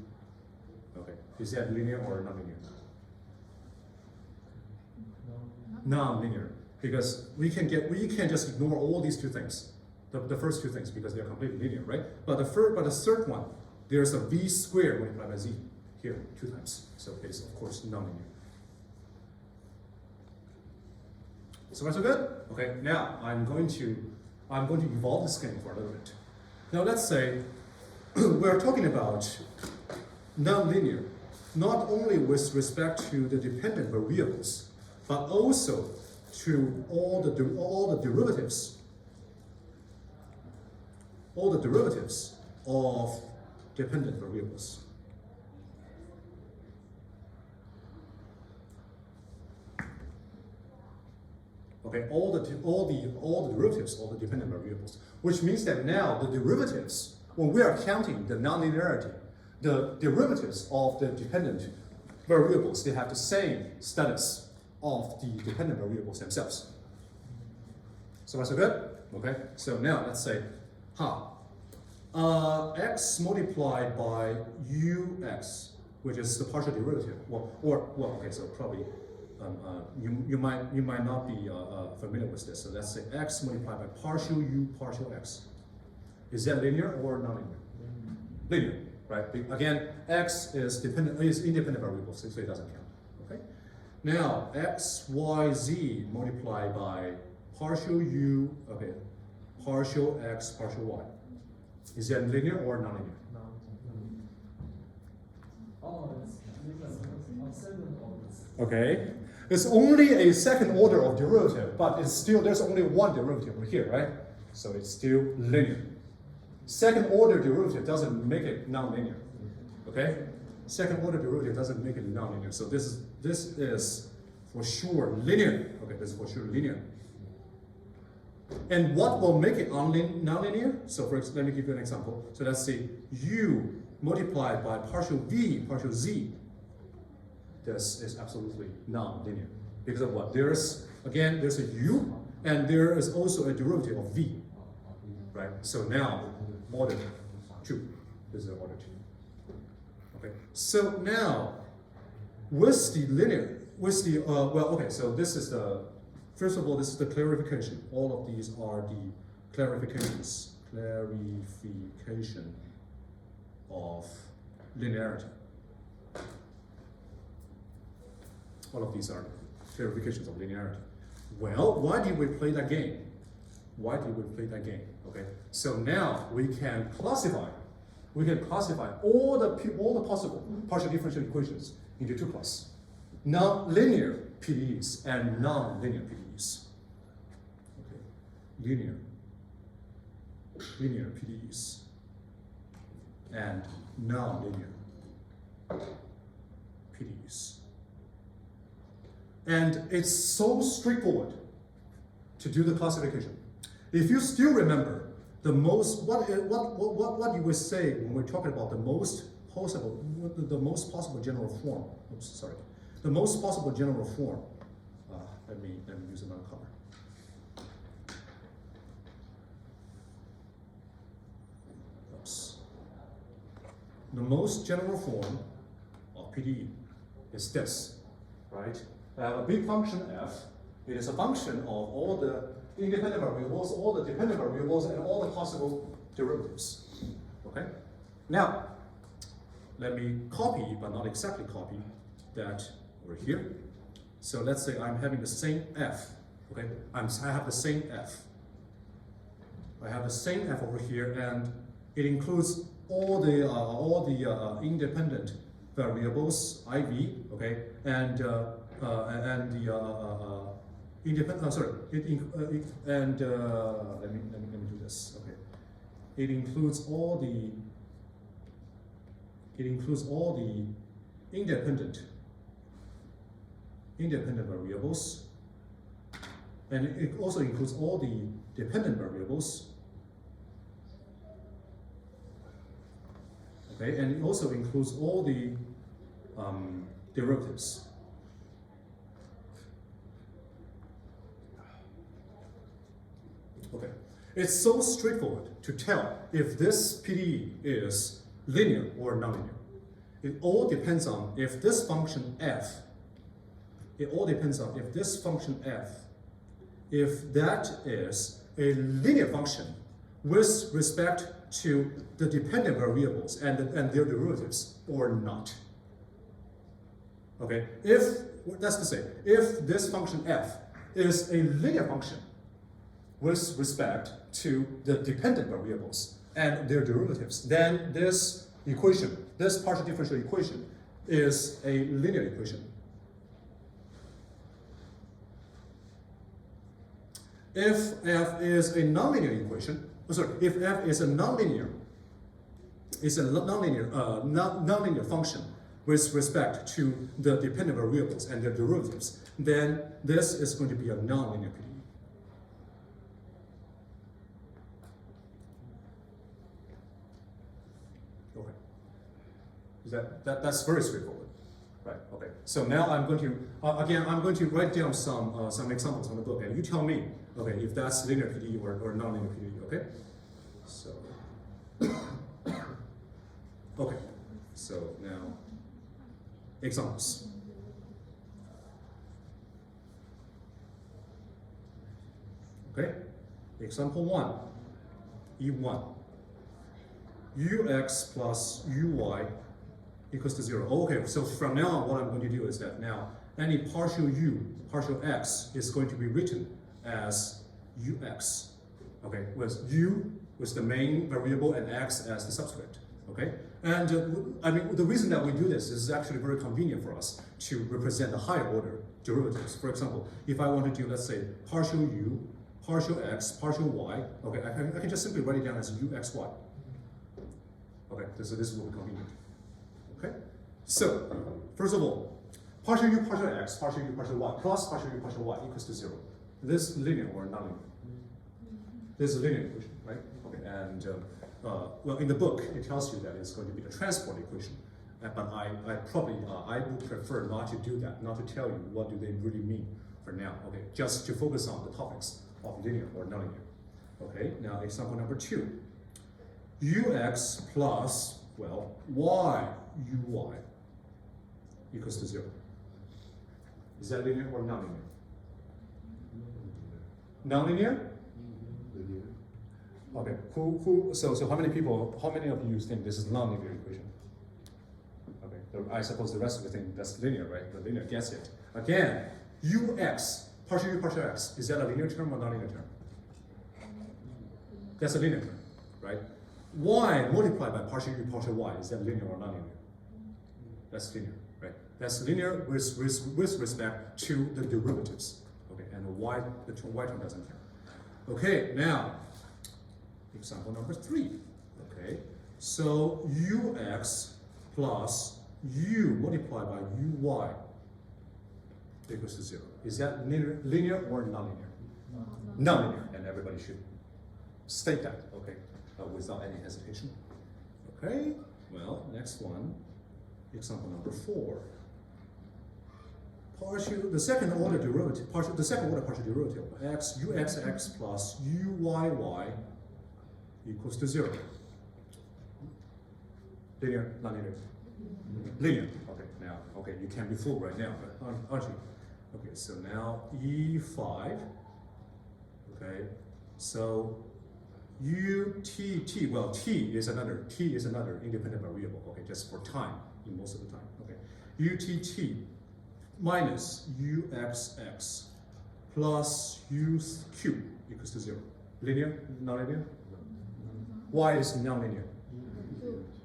Okay. Is that linear or non-linear? Non-linear, because we can just ignore all these two things, the first two things, because they're completely linear, right? But the third one, there's a v squared multiplied by z here 2 times, so it's of course non-linear. So far so good? Okay. Now I'm going to evolve this game for a little bit. Now let's say we're talking about non-linear, not only with respect to the dependent variables, but also to all the derivatives of dependent variables. Okay, all the derivatives of the dependent variables, which means that now the derivatives, when we are counting the nonlinearity, the derivatives of the dependent variables, they have the same status of the dependent variables themselves. So far so good? Okay, so now let's say, x multiplied by ux, which is the partial derivative, okay, so probably you might not be familiar with this. So let's say x multiplied by partial u partial x. Is that linear or nonlinear? Linear, right? Again, x is independent variable, so it doesn't count. Okay. Now x, y, z multiplied by partial u, okay, partial x, partial y. Is that linear or nonlinear? Okay, it's only a second order of derivative, but it's still, there's only one derivative over here, right? So it's still linear. Second order derivative doesn't make it non-linear, okay? Second order derivative doesn't make it non-linear. So this is for sure linear. Okay, this is for sure linear. And what will make it non-linear? So for example, let me give you an example. So let's say u multiplied by partial v partial z. This is absolutely non-linear. Because of what? There's a u, and there is also a derivative of v. Right? So now, order 2. This is order 2. Okay. So now, with the linear, so this is the, first of all, this is the clarification. All of these are the clarifications. Clarification of linearity. All of these are clarifications of linearity. Well, why did we play that game? Why did we play that game? Okay, so now we can classify all the possible partial differential equations into two classes: non-linear PDEs and non-linear PDEs. Okay, linear PDEs and non-linear PDEs. And it's so straightforward to do the classification. If you still remember the most, what you would say when we're talking about the most possible general form. Oops, sorry, the most possible general form. Let me use another color. Oops. The most general form of PDE is this, right? I have a big function f. It is a function of all the independent variables, all the dependent variables, and all the possible derivatives. Okay? Now, let me copy, but not exactly copy, that over here. So let's say I'm having the same f. Okay? I have the same f. I have the same f over here, and it includes all the independent variables, iv. Okay, and the independent. Sorry, let me do this. Okay, it includes all the independent variables, and it also includes all the dependent variables. Okay, and it also includes all the derivatives. Okay, it's so straightforward to tell if this PDE is linear or nonlinear. It all depends on if this function f, if that is a linear function with respect to the dependent variables and their derivatives or not. Okay, that's to say, if this function f is a linear function with respect to the dependent variables and their derivatives, then this equation, this partial differential equation, is a linear equation. If f is a nonlinear equation, if f is a nonlinear function with respect to the dependent variables and their derivatives, then this is going to be a nonlinear PDE. Okay. That's very straightforward, right? Okay. So now I'm going to I'm going to write down some examples on the book, and you tell me, okay, if that's linear PDE or nonlinear PDE. Okay. So okay. So now examples. Okay? Example 1, E1. Ux plus uy equals to 0. Okay, so from now on, what I'm going to do is that now any partial u, partial x is going to be written as ux. Okay, with u with the main variable and x as the subscript. Okay, and I mean the reason that we do this is actually very convenient for us to represent the higher order derivatives. For example, if I want to do, let's say, partial u, partial x, partial y, okay, I can just simply write it down as uxy. Okay, so this will be convenient. Okay, so first of all, partial u, partial x, partial u, partial y plus partial u, partial y equals to 0. This is linear or nonlinear? This is a linear equation, right? Okay, and well, in the book, it tells you that it's going to be the transport equation. But I probably, I would prefer not to do that, not to tell you what do they really mean for now, okay? Just to focus on the topics of linear or nonlinear. Okay, now example number 2. Ux plus, well, y uy equals to 0. Is that linear or nonlinear? Nonlinear? Okay, so how many people, how many of you think this is nonlinear equation? Okay, I suppose the rest of you think that's linear, right? The linear gets it. Again, ux, partial u, partial x, is that a linear term or nonlinear term? That's a linear term, right? Y multiplied by partial u, partial y, is that linear or nonlinear? That's linear, right? That's linear with respect to the derivatives. Okay, and the y term doesn't count. Okay, now, example number 3. Okay, so ux plus u multiplied by uy equals to 0. Is that linear or nonlinear? Nonlinear, and everybody should state that, okay, without any hesitation. Okay, well, next one, example number 4. The second order partial derivative uxx plus uyy equals to 0. Linear, nonlinear? Linear. Okay, now, okay, you can't be fooled right now, aren't you? Okay, so now E5. Okay, so UTT, well, T is another independent variable, okay, just for time, in most of the time, okay. UTT minus UXX plus UQ equals to 0. Linear, nonlinear? Why is nonlinear?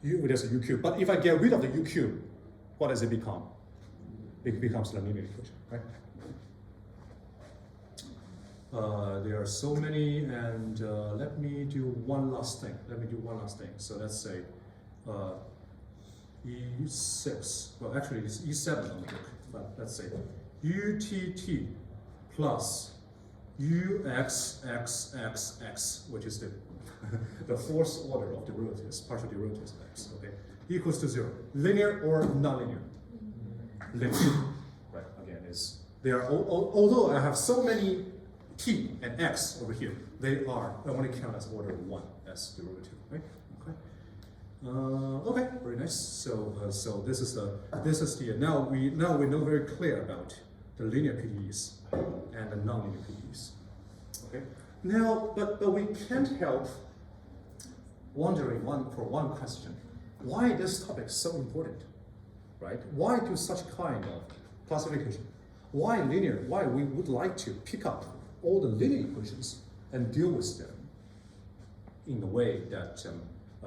There's a UQ, but if I get rid of the UQ, what does it become? It becomes a linear equation, right? There are so many, and let me do one last thing. So let's say E6, well actually it's E7 on the book, but let's say UTT plus UXXXX, which is the the fourth order of derivatives, partial derivatives of x, okay, equals to 0. Linear or nonlinear? Linear. Right, again, although I have so many t and x over here, they only count as order 1 as derivative, right? Okay. Okay, very nice. So this is the now we know very clear about the linear PDEs and the nonlinear PDEs. Okay. Now, but we can't help wondering one question: why this topic is so important, right? Why do such kind of classification? Why linear? Why we would like to pick up all the linear equations and deal with them in a way that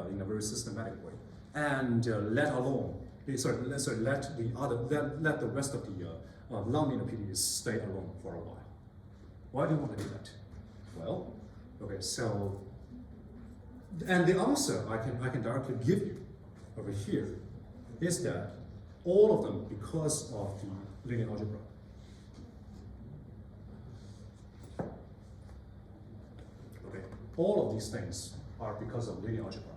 in a very systematic way, and let the rest of the nonlinear PDEs stay alone for a while. Why do you want to do that? Well, okay, so, and the answer I can directly give you over here is that all of them because of the linear algebra. Okay, all of these things are because of linear algebra.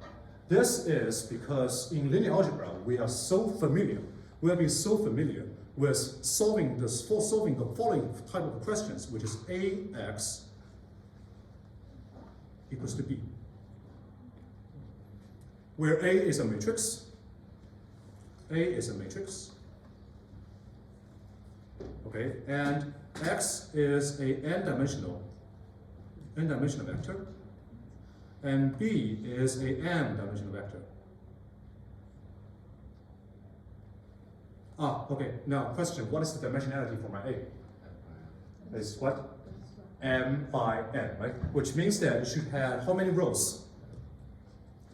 This is because in linear algebra we have been so familiar with solving the following type of questions, which is AX equals to B, where A is a matrix, okay, and X is a n-dimensional n-dimensional vector, and B is a m-dimensional vector. Okay, now question, what is the dimensionality for my A? Is what? M by n, right? Which means that it should have how many rows?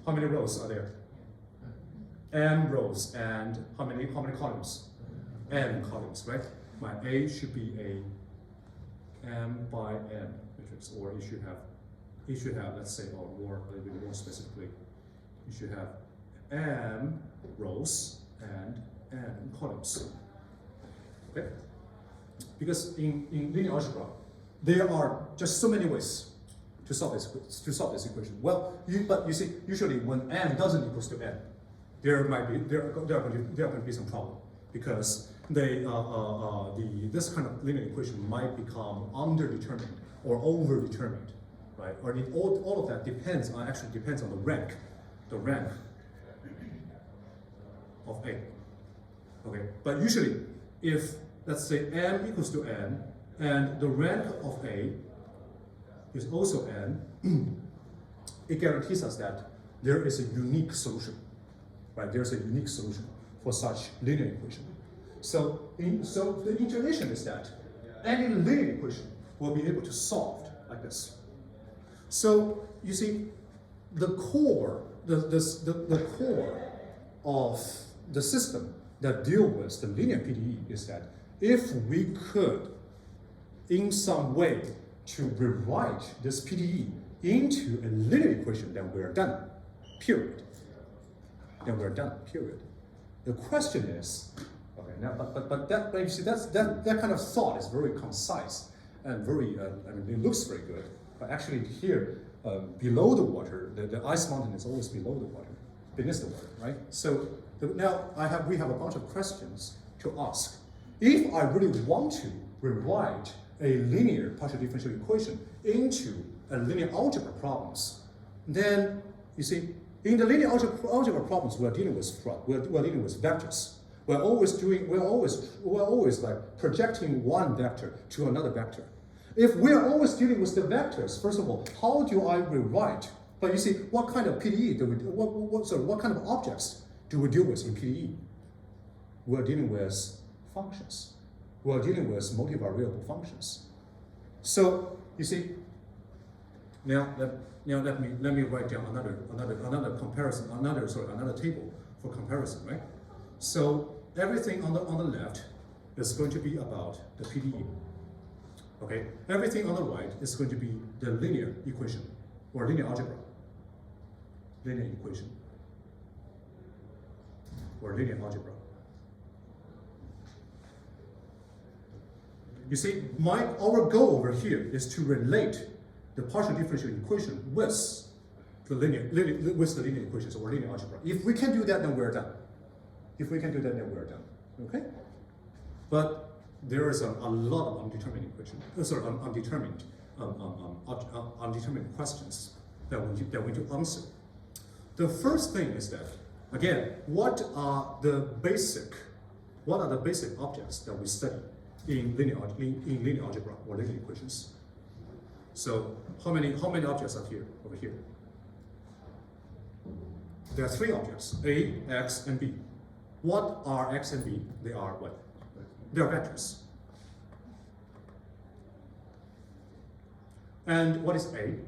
How many rows are there? M rows, and how many columns? N columns, right? My A should be a M by N matrix, or it should have, let's say, or more, a little bit more specifically, you should have M rows and N columns. Okay? Because in linear algebra, there are just so many ways to solve this equation. Well, but you see, usually when n doesn't equals to n, there are going to be some problem, because this kind of linear equation might become underdetermined or overdetermined, right? Or all of that depends on the rank of A. Okay, but usually if, let's say, m equals to n and the rank of A is also n, it guarantees us that there is a unique solution, right? There's a unique solution for such linear equation. So the intuition is that any linear equation will be able to solve like this. So you see, the core of the system that deal with the linear PDE is that if we could, in some way, to rewrite this PDE into a linear equation, then we're done. Period. Then we're done. Period. The question is, okay, now, but you see, that kind of thought is very concise and very, I mean, it looks very good. But actually, here, below the water, the ice mountain is always below the water, beneath the water, right? So now we have a bunch of questions to ask. If I really want to rewrite a linear partial differential equation into a linear algebra problems, then you see, in the linear algebra problems, we're dealing with vectors. We're always like projecting one vector to another vector. If we're always dealing with the vectors, first of all, how do I rewrite? But you see, what kind of PDE do we do? What kind of objects do we deal with in PDE? We're dealing with functions. We're dealing with multivariable functions. So you see, now let me write down another comparison, another table for comparison, right? So everything on the left is going to be about the PDE. Okay, everything on the right is going to be the linear equation or linear algebra. Linear equation or linear algebra. You see, our goal over here is to relate the partial differential equation with the linear equations or linear algebra. If we can do that, then we're done. If we can do that, then we're done. Okay? But there is a lot of undetermined equations, undetermined questions that we need to answer. The first thing is that, again, what are the basic objects that we study in linear algebra or linear equations? So how many objects are here over here? There are three objects: A, X, and B. What are X and B? They are what? They are vectors. And what is A?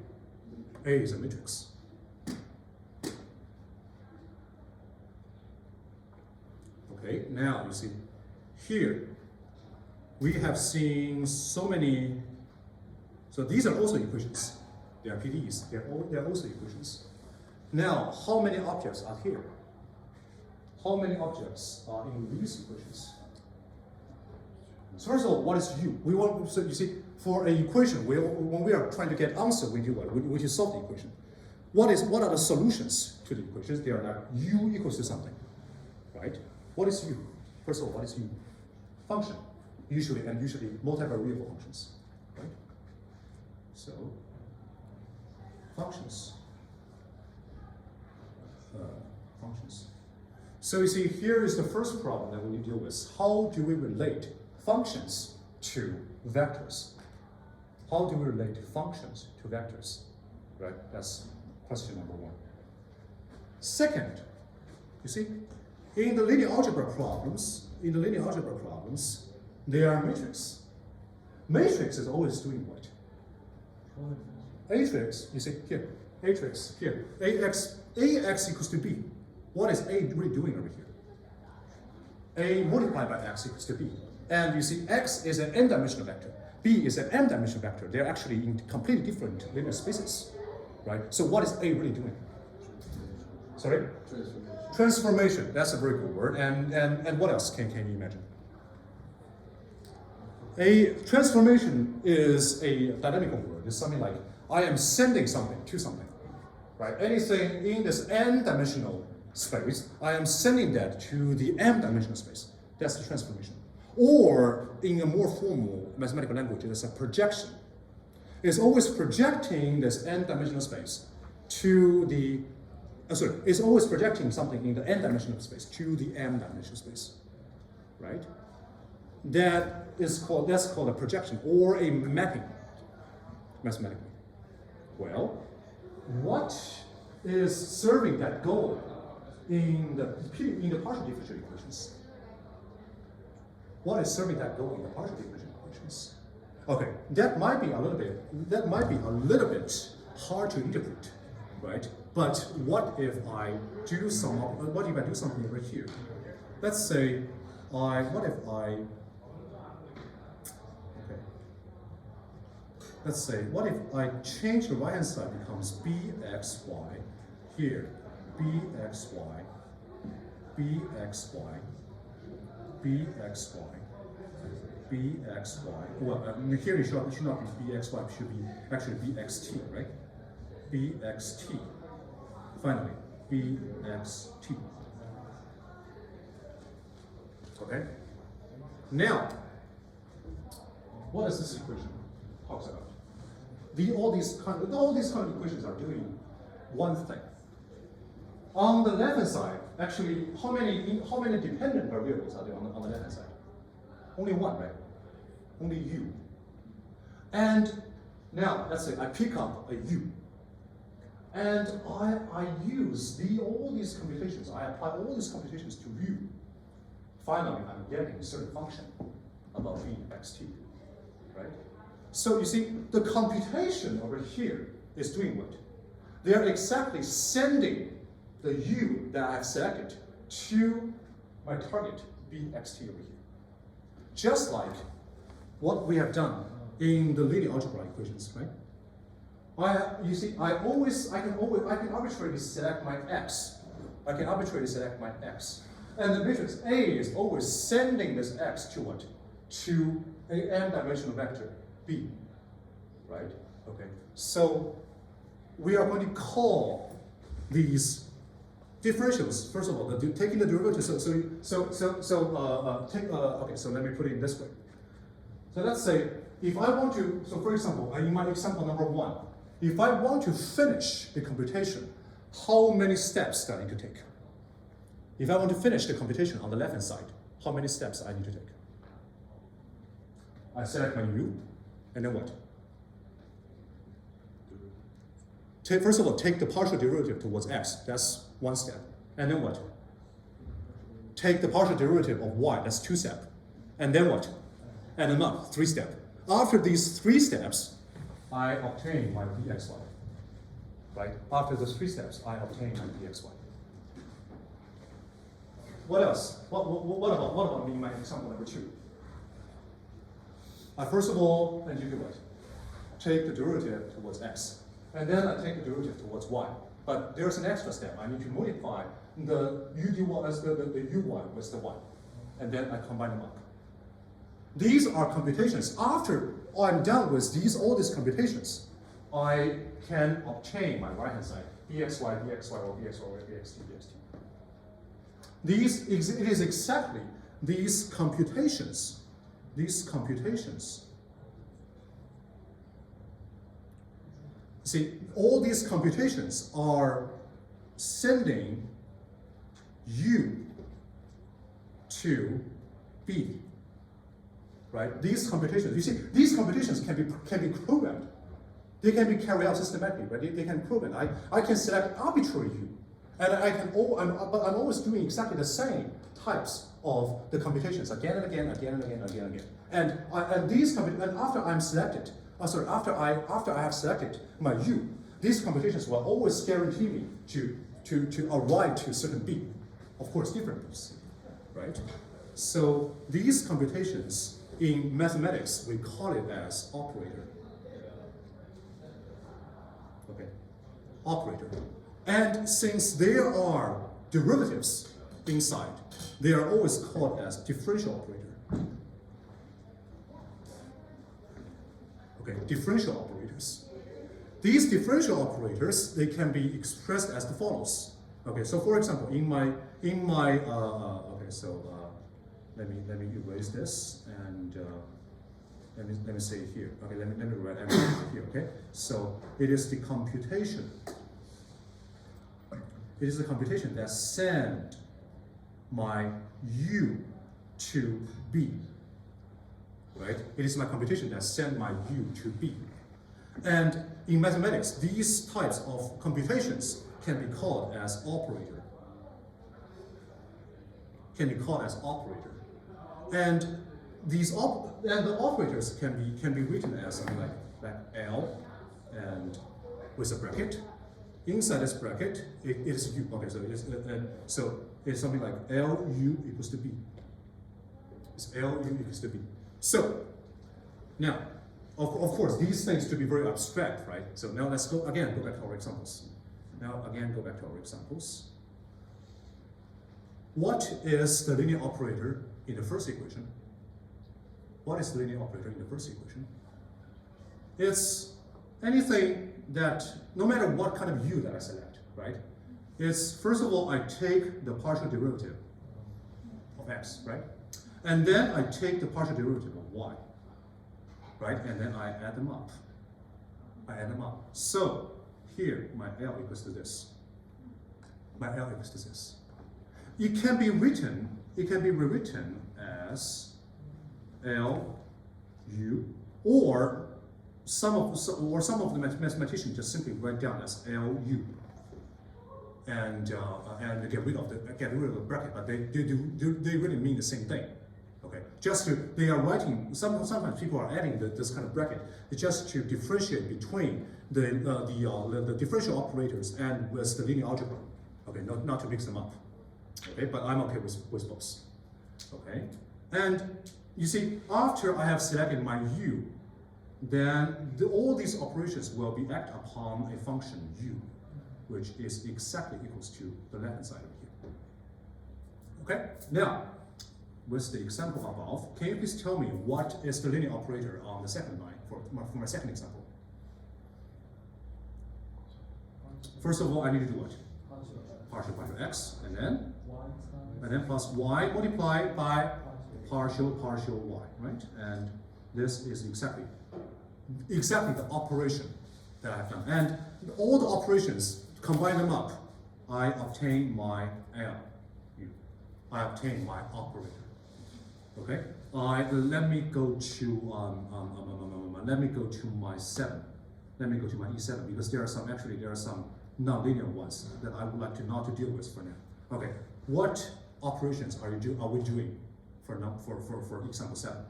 A is a matrix. Okay, now you see, here we have seen so many, so these are also equations. They are PDEs, they're also equations. Now, how many objects are here? How many objects are in these equations? So first of all, what is U? So you see, for an equation, when we are trying to get answer, we do what? We just solve the equation. What are the solutions to the equations? They are like U equals to something, right? What is U? First of all, what is U? Function, usually multivariable functions, right? So, functions. Functions. So you see, here is the first problem that we need to deal with. How do we relate functions to vectors? How do we relate functions to vectors? Right, that's question number one. Second, you see, in the linear algebra problems, there are matrix. Matrix is always doing what? Matrix, you see here, matrix here, ax equals to b. What is A really doing over here? A multiplied by x equals to b. And you see x is an n-dimensional vector. B is an m-dimensional vector. They're actually in completely different linear spaces, right? So what is A really doing? Sorry? Transformation. That's a very good word. And what else can you imagine? A transformation is a dynamical word. It's something like I am sending something to something, right? Anything in this n-dimensional space, I am sending that to the m-dimensional space. That's the transformation. Or in a more formal mathematical language, it's a projection. It's always projecting this n-dimensional space to the, it's always projecting something in the n-dimensional space to the m-dimensional space, right? That's called a projection or a mapping, mathematically. Well, what is serving that goal in the partial differential equations? What is serving that goal in the partial differential equations? Okay, that might be a little bit hard to interpret, right? But what if I do something over here? Let's say what if I change the right hand side becomes bxy here, bxy, bxy, bxy, bxy. Well, here it should not be bxy, it should be actually bxt, right? bxt. Finally, bxt. Okay. Now, what does this equation talks about? All these kind of equations are doing one thing. On the left hand side, actually, how many dependent variables are there on the left hand side? Only one, right? Only u. And now let's say I pick up a u, and I use all these computations. I apply all these computations to u. Finally, I'm getting a certain function about bxt, right? So you see, the computation over here is doing what? They are exactly sending the u that I have selected to my target, bxt over here. Just like what we have done in the linear algebra equations, right? I can arbitrarily select my x. And the matrix A is always sending this x to what? To a n-dimensional vector, B, right? Okay, so we are going to call these differentials, first of all, taking the derivative, okay, so let me put it this way. So let's say, if I want to, so for example, in my example number 1, if I want to finish the computation, how many steps do I need to take? If I want to finish the computation on the left-hand side, how many steps I need to take? I select my u, and then what? First of all, take the partial derivative towards x, that's one step. And then what? Take the partial derivative of y, that's 2 steps. And then what? Add them up, 3 steps. After these 3 steps, I obtain my bxy. Right? After those 3 steps, I obtain my bxy. What else? What about me, my example number 2? First of all, and you do what? Take the derivative towards x. And then I take the derivative towards y. But there's an extra step. I need to multiply the u dy as the uy with the y. And then I combine them up. These are computations. After I'm done with all these computations, I can obtain my right hand side, bxy, bxy, or bxy, or bxt, bxt. It is exactly these computations. See, all these computations are sending u to b. right? These computations, you see, these computations can be programmed. They can be carried out systematically, right? They can be proven. I can select arbitrary u, and but I'm always doing exactly the same types of the computations again and again, again and again, again and again. And after I'm selected, after I have selected my u, these computations will always guarantee me to arrive to a certain b, of course different b's, right? So these computations in mathematics we call it as operator. Okay, operator. And since there are derivatives inside, they are always called as differential operator. Okay, differential operators. These differential operators, they can be expressed as the follows. Okay, so for example, in my okay, so let me erase this and let me say it here. Okay, let me write everything here. Okay, so it is the computation. It is the computation that send my u to b. Right? It is my computation that send my u to b. And in mathematics, these types of computations can be called as operator. Can be called as operator. And the operators can be written as something like L and with a bracket. Inside this bracket, it is u. Okay, so it's something like L u equals to b. It's L u equals to b. So now, of course, these things to be very abstract, right? So now let's go back to our examples. What is the linear operator in the first equation? What is the linear operator in the first equation? It's anything that, no matter what kind of u that I select, right? It's, first of all, I take the partial derivative of x, right? And then I take the partial derivative of y, right? And then I add them up. So here, my L equals to this. It can be rewritten as L u, or some of the mathematicians just simply write down as L u, and get rid of the bracket, but they really mean the same thing. Okay, they are writing. Sometimes people are adding this kind of bracket. It's just to differentiate between the differential operators and with the linear algebra. Okay, not to mix them up. Okay, but I'm okay with both. Okay, and you see, after I have selected my u, then all these operations will be acted upon a function u, which is exactly equals to the left-hand side of here. Okay, now, with the example above, can you please tell me what is the linear operator on the second line for my second example? First of all, I need to do what? Partial x, and then plus y multiplied by partial y, right? And this is exactly the operation that I have done. And all the operations, combine them up, I obtain my L. I obtain my operator. Okay. Let me go to my 7. Let me go to my E7 because there are some nonlinear ones that I would like to not to deal with for now. Okay. What operations are we doing for example 7?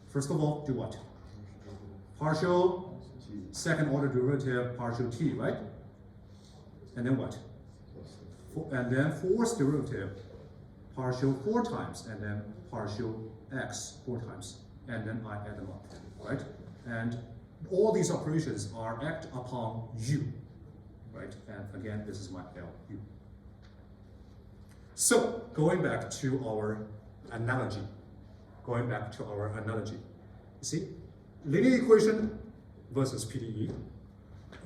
First of all, do what? Partial second order derivative partial t, right? And then what? And then fourth derivative partial 4 times, and then partial x 4 times, and then I add them up, right? And all these operations are act upon u, right? And again, this is my L u. So going back to our analogy, you see, linear equation versus PDE,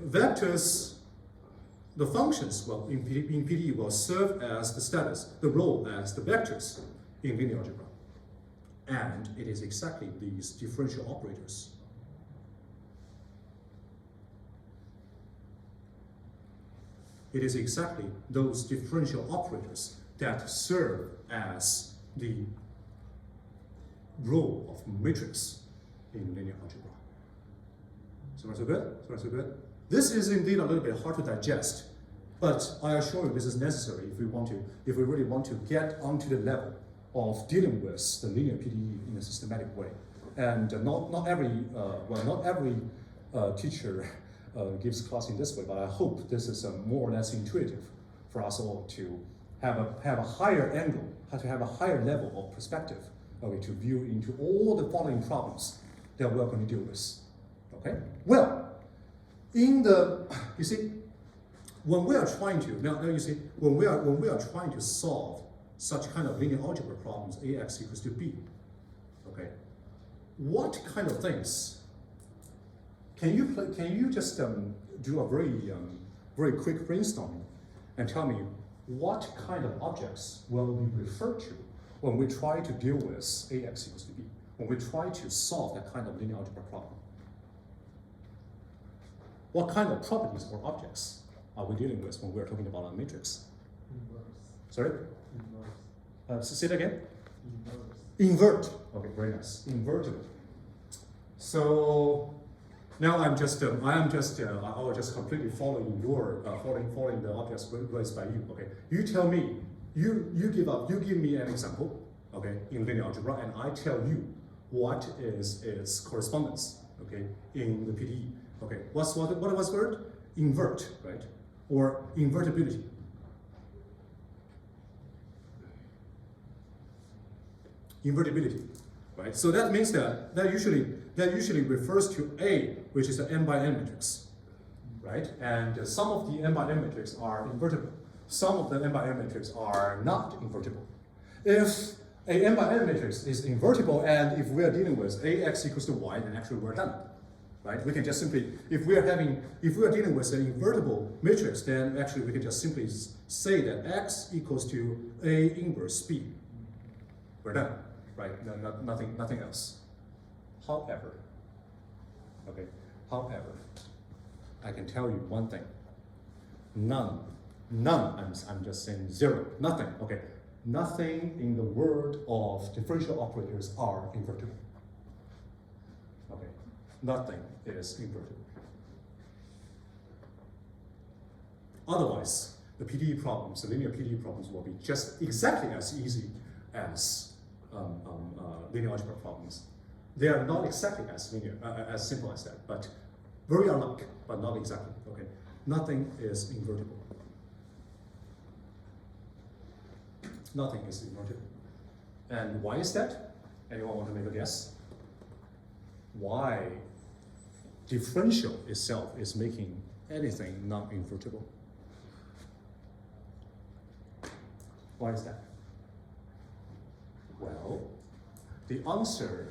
vectors, the functions in PDE will serve as the role as the vectors in linear algebra. And it is exactly these differential operators. It is exactly those differential operators that serve as the role of matrix in linear algebra. So far so good? So far so good? This is indeed a little bit hard to digest, but I assure you this is necessary if we really want to get onto the level of dealing with the linear PDE in a systematic way. And not every teacher gives class in this way, but I hope this is more or less intuitive for us all to have a higher angle, to have a higher level of perspective, okay, to view into all the following problems that we're going to deal with. Okay? Well, you see, when we are trying to when we are trying to solve such kind of linear algebra problems, ax equals to b, okay, what kind of things can you just do a very quick brainstorming and tell me what kind of objects will we refer to when we try to deal with ax equals to b, when we try to solve that kind of linear algebra problem? What kind of properties or objects are we dealing with when we're talking about a matrix? Inverse. Sorry? Inverse. Say it again? Inverse. Invert. Okay, very nice. Invertible. So now I am just completely following your following the objects raised by you. Okay, you tell me, you give me an example, okay, in linear algebra, and I tell you what is its correspondence, okay, in the PDE. Okay, what was the word? Invert, right? Or invertibility. Invertibility, right? So that means that usually refers to A, which is an n by n matrix, right? And some of the n by n matrix are invertible. Some of the n by n matrix are not invertible. If a n by n matrix is invertible, and if we are dealing with ax equals to y, then actually we're done, right? We can just simply, if we are dealing with an invertible matrix, then actually we can just simply say that x equals to A inverse b. We're done, right? Nothing else. However, I can tell you one thing. None, I'm just saying zero, nothing, okay? Nothing in the world of differential operators are invertible. Okay, nothing is invertible. Otherwise, the PDE problems, the linear PDE problems will be just exactly as easy as linear algebra problems. They are not exactly as linear, as simple as that, but very unlike, but not exactly, okay? Nothing is invertible. Nothing is invertible. And why is that? Anyone want to make a guess? Why differential itself is making anything non-invertible? Why is that? Well, the answer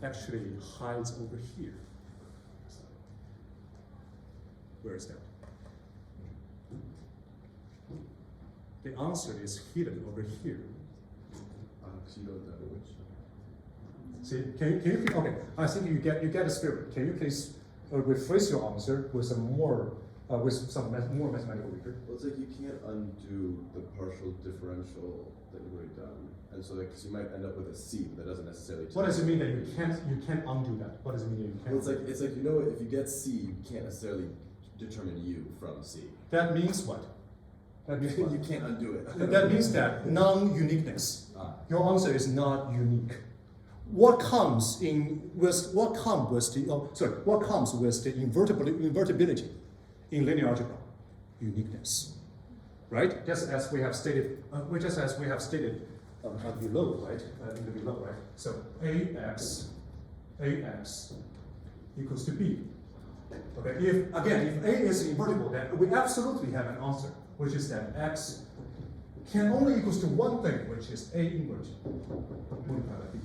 actually hides over here. Where is that? The answer is hidden over here. See, can you okay? I think you get the spirit. Can you please rephrase your answer with some more mathematical rigor? Well, it's like you can't undo the partial differential that you've already done, and so like you might end up with a C, but that doesn't necessarily. What does it mean that you can't undo that? What does it mean that you can't? Well, it's like you know, if you get C, you can't necessarily determine U from C. That means what? That means what? You can't undo it. That means that non-uniqueness. Your answer is not unique. What comes with the invertibility in linear algebra? Uniqueness, right? Just as we have stated, below, right? In the below, right? So ax equals to b. Okay. If A is invertible, then we absolutely have an answer, which is that x can only equals to one thing, which is A inverse multiplied by b.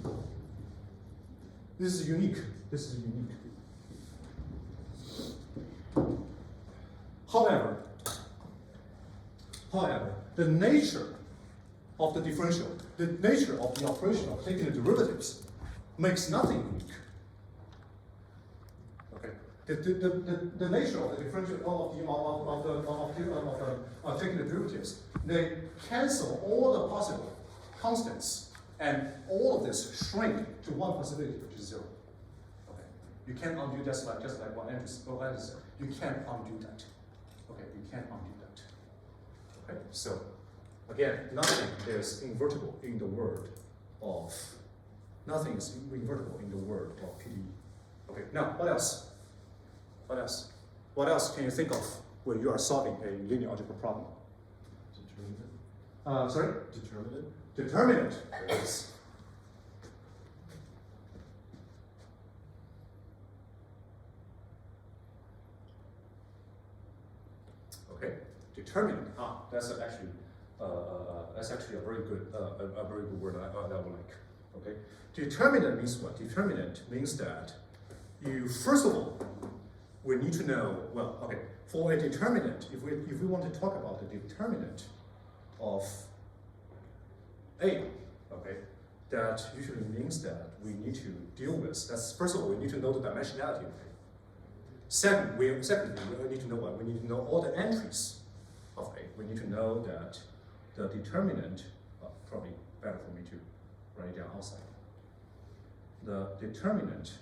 This is unique. However, the nature of the differential, the nature of the operation of taking the derivatives makes nothing unique. Okay, the nature of the differential of taking the derivatives, they cancel all the possible constants And all of this shrink to one possibility, which is 0. Okay. You can't undo just like what Andrew said. You can't undo that. Okay, you can't undo that. Okay, so again, nothing is invertible in the word of PDE. Okay, now what else? What else? What else can you think of when you are solving a linear algebra problem? Determinant. Sorry? Determinant. Determinant. Yes. Okay, determinant. That's actually a very good word that I would like. Okay, determinant means what? Determinant means that you first of all we need to know. Well, okay, for a determinant, if we want to talk about the determinant of A, okay, that usually means that we need to deal with. That's first of all we need to know the dimensionality of A. Secondly, we need to know what? We need to know all the entries of A. We need to know that the determinant, probably better for me to write it down outside. The determinant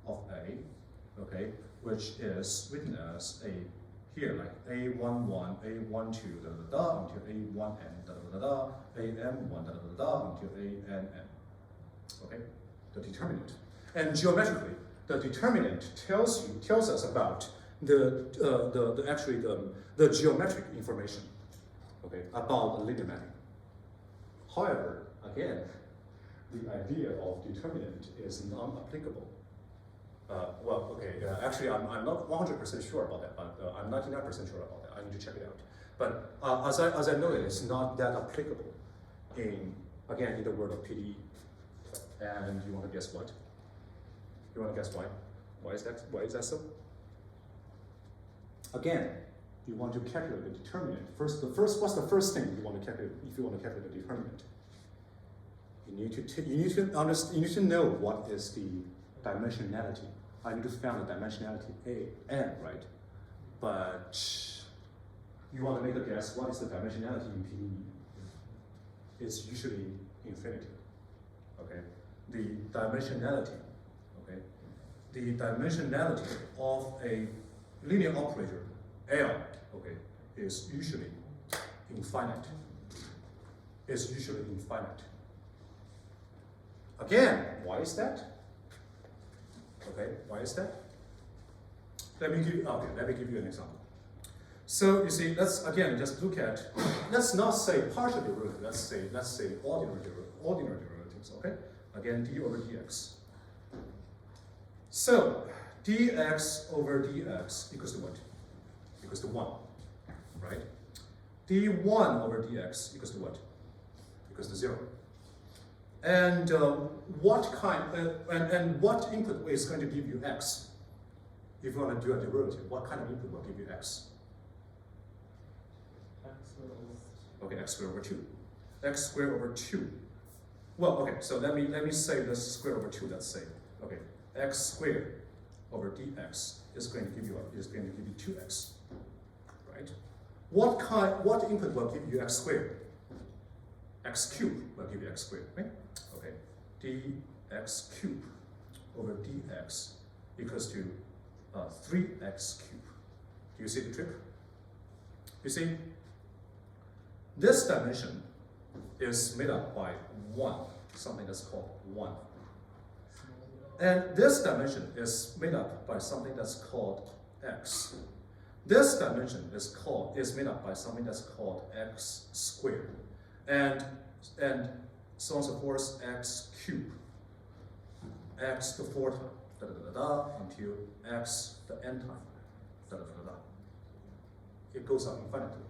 of A, okay, which is written as A here, like A11, A12, until A1n, AM1, until ANN. Okay, the determinant. And geometrically, the determinant tells us about the geometric information, okay, about the linear mapping. However, again, the idea of determinant is non-applicable. Actually, I'm not 100% sure about that, but I'm 99% sure about that. I need to check it out. But as I know it, it's not that applicable in the world of PDE. And you want to guess what? You want to guess why? Why is that so? Again, you want to calculate the determinant. What's the first thing you want to calculate if you want to calculate the determinant? You need to know what is the dimensionality. I need to find the dimensionality n, right? But you want to make a guess. What is the dimensionality in PDE? It's usually infinity. Okay, the dimensionality. Okay, the dimensionality of a linear operator L. Okay, is usually infinite. It's usually infinite. Again, why is that? Okay, why is that? Let me give you an example. So you see, let's again just look at. Let's not say partial derivative. Let's say ordinary derivatives. Okay, again d over dx. So dx over dx equals to what? Equals to 1, right? d1 over dx equals to what? Equals to 0. And what input is going to give you x? If you want to do a derivative, what kind of input will give you x? Okay, x squared over 2. X squared over 2. Well, okay, so let me say this square over 2, let's say. Okay, x squared over dx is going to give you 2x. Right? What input will give you x squared? X cubed will give you x squared, right? Okay, dx cubed over dx equals to 3x cubed. Do you see the trick? You see, this dimension is made up by 1, something that's called 1. And this dimension is made up by something that's called x. This dimension is made up by something that's called x squared. And so on and so forth, x cubed, x to the 4th time, until x to the n time, It goes on infinitely.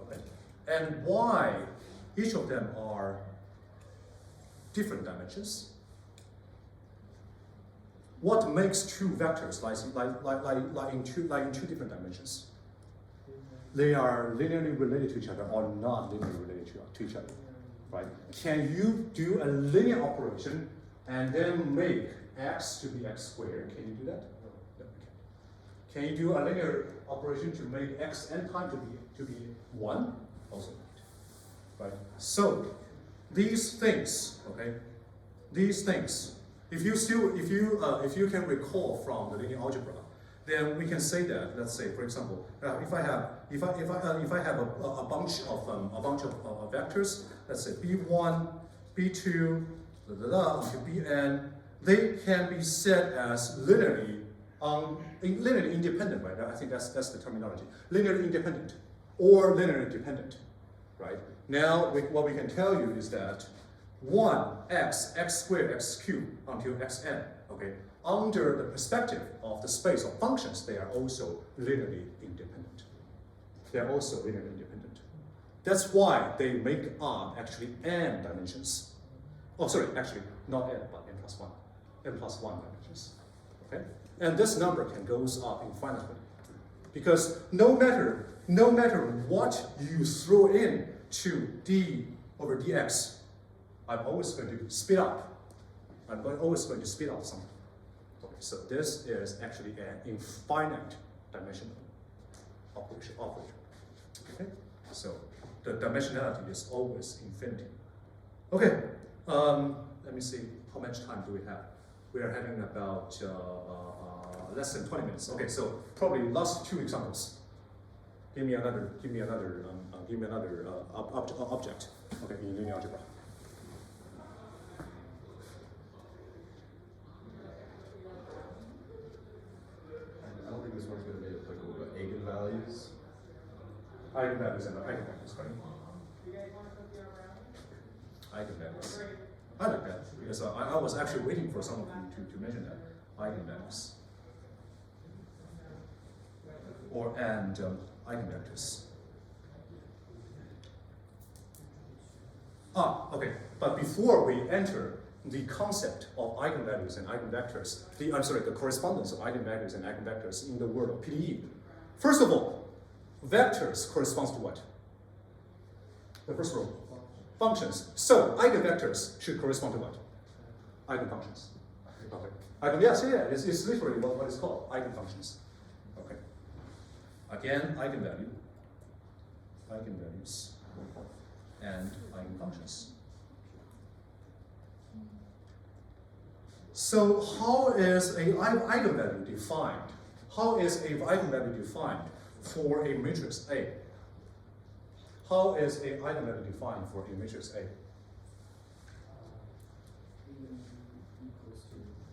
Okay? And why each of them are different dimensions? What makes two vectors like in two different dimensions? They are linearly related to each other or not linearly related to each other, right? Can you do a linear operation and then make x to be x squared? Can you do that? No. Can you do a linear operation to make x n time to be 1? Also not, right? So these things, okay, these things, if you can recall from the linear algebra, then we can say that, let's say, for example, if I have a bunch of vectors, let's say b1, b2, until bn, they can be said as linearly independent, right? I think that's the terminology. Linearly independent or linearly dependent, right? Now, what we can tell you is that 1, x squared, x cubed until xn, okay, under the perspective of the space of functions, they are also linearly independent. They are also linearly independent. That's why they make on actually n dimensions. Oh, sorry, actually not n, but n plus 1. N plus 1 dimensions, okay? And this number can goes up infinitely. Because no matter what you throw in to d over dx, I'm always going to speed up. Always going to speed up something. Okay, so this is actually an infinite dimensional operator. Okay, so the dimensionality is always infinity. Okay, let me see, how much time do we have? We are having about less than 20 minutes. Okay, so probably last 2 examples. Give me another object. Okay, in linear algebra. I don't think this one's going to be applicable, but eigenvalues. Eigenvalues and eigenvectors, right? Eigenvalues. I like that because I was actually waiting for someone to mention that. Eigenvalues. And eigenvectors. Okay. But before we enter the concept of eigenvalues and eigenvectors, the correspondence of eigenvalues and eigenvectors in the world of PDE. First of all, vectors corresponds to what? The first rule. Functions. So eigenvectors should correspond to what? Eigenfunctions. Okay. Yes, it's literally what is called eigenfunctions. Okay. Again, eigenvalues, and eigenfunctions. So how is an eigenvalue defined? How is an eigenvalue defined for a matrix A? How is an eigenvalue defined for a matrix A?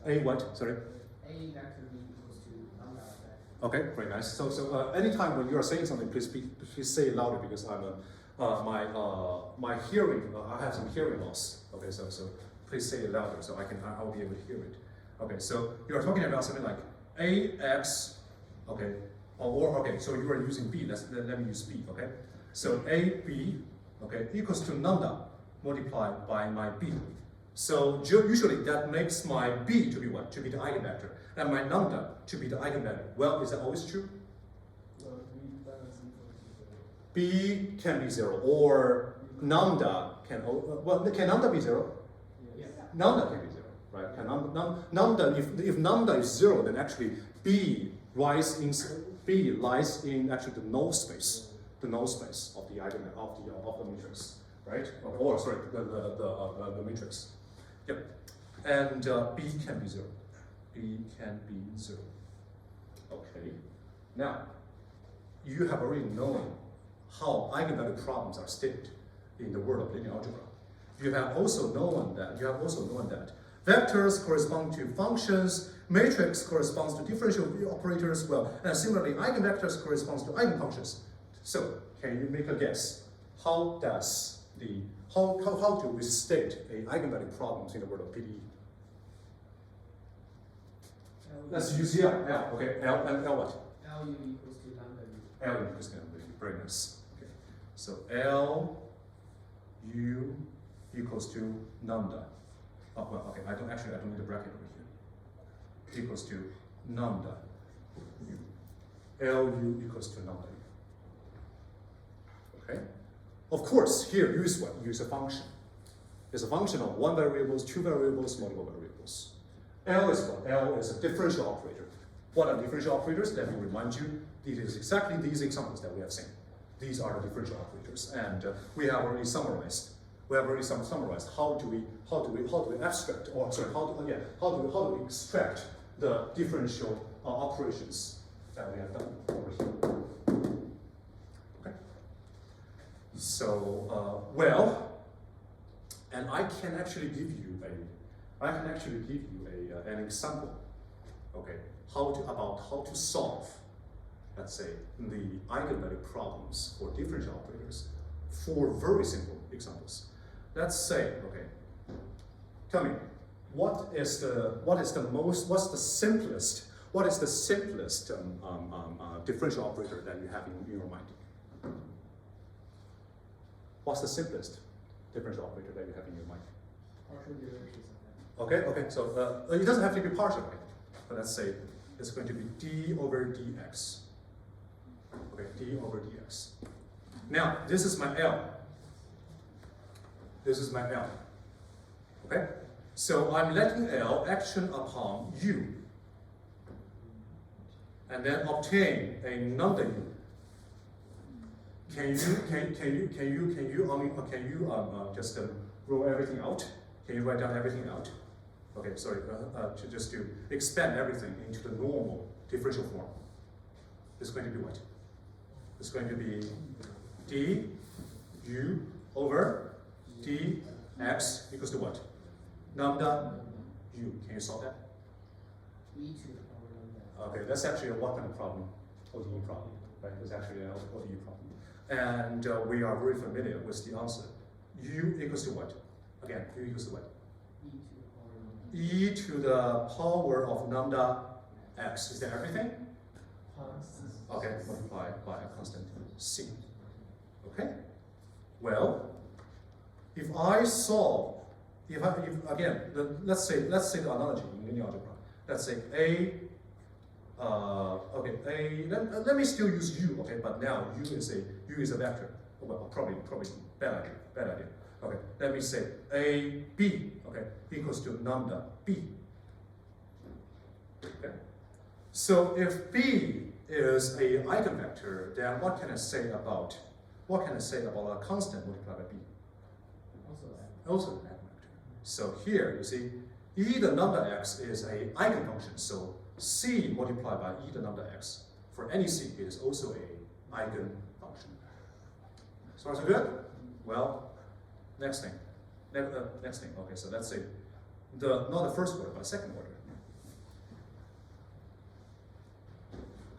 A what? Sorry? A vector B equals to lambda vector. Okay, very nice. So anytime when you are saying something, please say it louder because I'm my hearing. I have some hearing loss. Okay, so please say it louder so I'll be able to hear it. Okay, so you are talking about something like ax. Okay, okay. So you are using b. Let me use b. Okay, so ab. Okay, equals to lambda multiplied by my b. So usually that makes my b to be what? To be the eigenvector, and my lambda to be the eigenvalue. Well, is that always true? B can be 0, or lambda can, can lambda be 0? Yes. Lambda can be 0, right? Can lambda, if lambda is 0, then actually B lies in actually the null space of the eigenvalue of the matrix, right? Or sorry, the matrix. Yep. And B can be 0. B can be 0. Okay. Now, you have already known how eigenvalue problems are stated in the world of linear algebra. You have also known that vectors correspond to functions, matrix corresponds to differential operators, well, and similarly eigenvectors corresponds to eigenfunctions. So, can you make a guess? How do we state a eigenvalue problems in the world of PDE? Let's use L. Okay, L what? Lu equals to lambda u. L equals to lambda u. Very nice. Okay. So L u equals to lambda. Oh, well, okay. I don't need a bracket over here. Equals to lambda u. L u equals to lambda u. Okay. Of course, here u is what? U is a function. It's a function of 1 variables, 2 variables, multiple variables. L is what? L is a differential operator. What are differential operators? Let me remind you, these is exactly these examples that we have seen. These are the differential operators, and we have already summarized we have already summarized how do we abstract, or sorry, how do we extract the differential operations that we have done over here. Okay. So well, and I can actually give you an example. Okay, how to solve, let's say, the eigenvalue problems for differential operators. 4 very simple examples. Let's say, okay, tell me, what's the simplest differential operator that you have in your mind? What's the simplest differential operator that you have in your mind? Partial derivatives. Okay, so it doesn't have to be partial, right? But let's say it's going to be d over dx. Okay, d over dx. Now, this is my L. This is my L. Okay? So I'm letting L action upon U. And then obtain a lambda U. Can you just roll everything out? Can you write down everything out? Okay, sorry, just to expand everything into the normal differential form. It's going to be what? It's going to be d u over dx equals to what? Lambda u. Can you solve that? E to the power lambda. Okay, that's actually a what kind of problem? ODE problem, right? It's actually an ODE problem. And we are very familiar with the answer. U equals to what? Again, u equals to what? E to the power of lambda x. Is that everything? Okay, multiplied by a constant c. Okay? Well, if I solve, let's say the analogy in linear algebra. Let's say let me still use u, okay, but now u is a vector. Well, probably bad idea. Okay, let me say a b, okay, equals to lambda b. Okay. So if b is a eigenvector, then what can I say about a constant multiplied by b? Also an eigenvector. So here you see e the lambda x is a eigenfunction, so c multiplied by e the lambda x for any c is also a eigenfunction. So far so good? Well, next thing. Okay, so let's say not the first order, but the second order.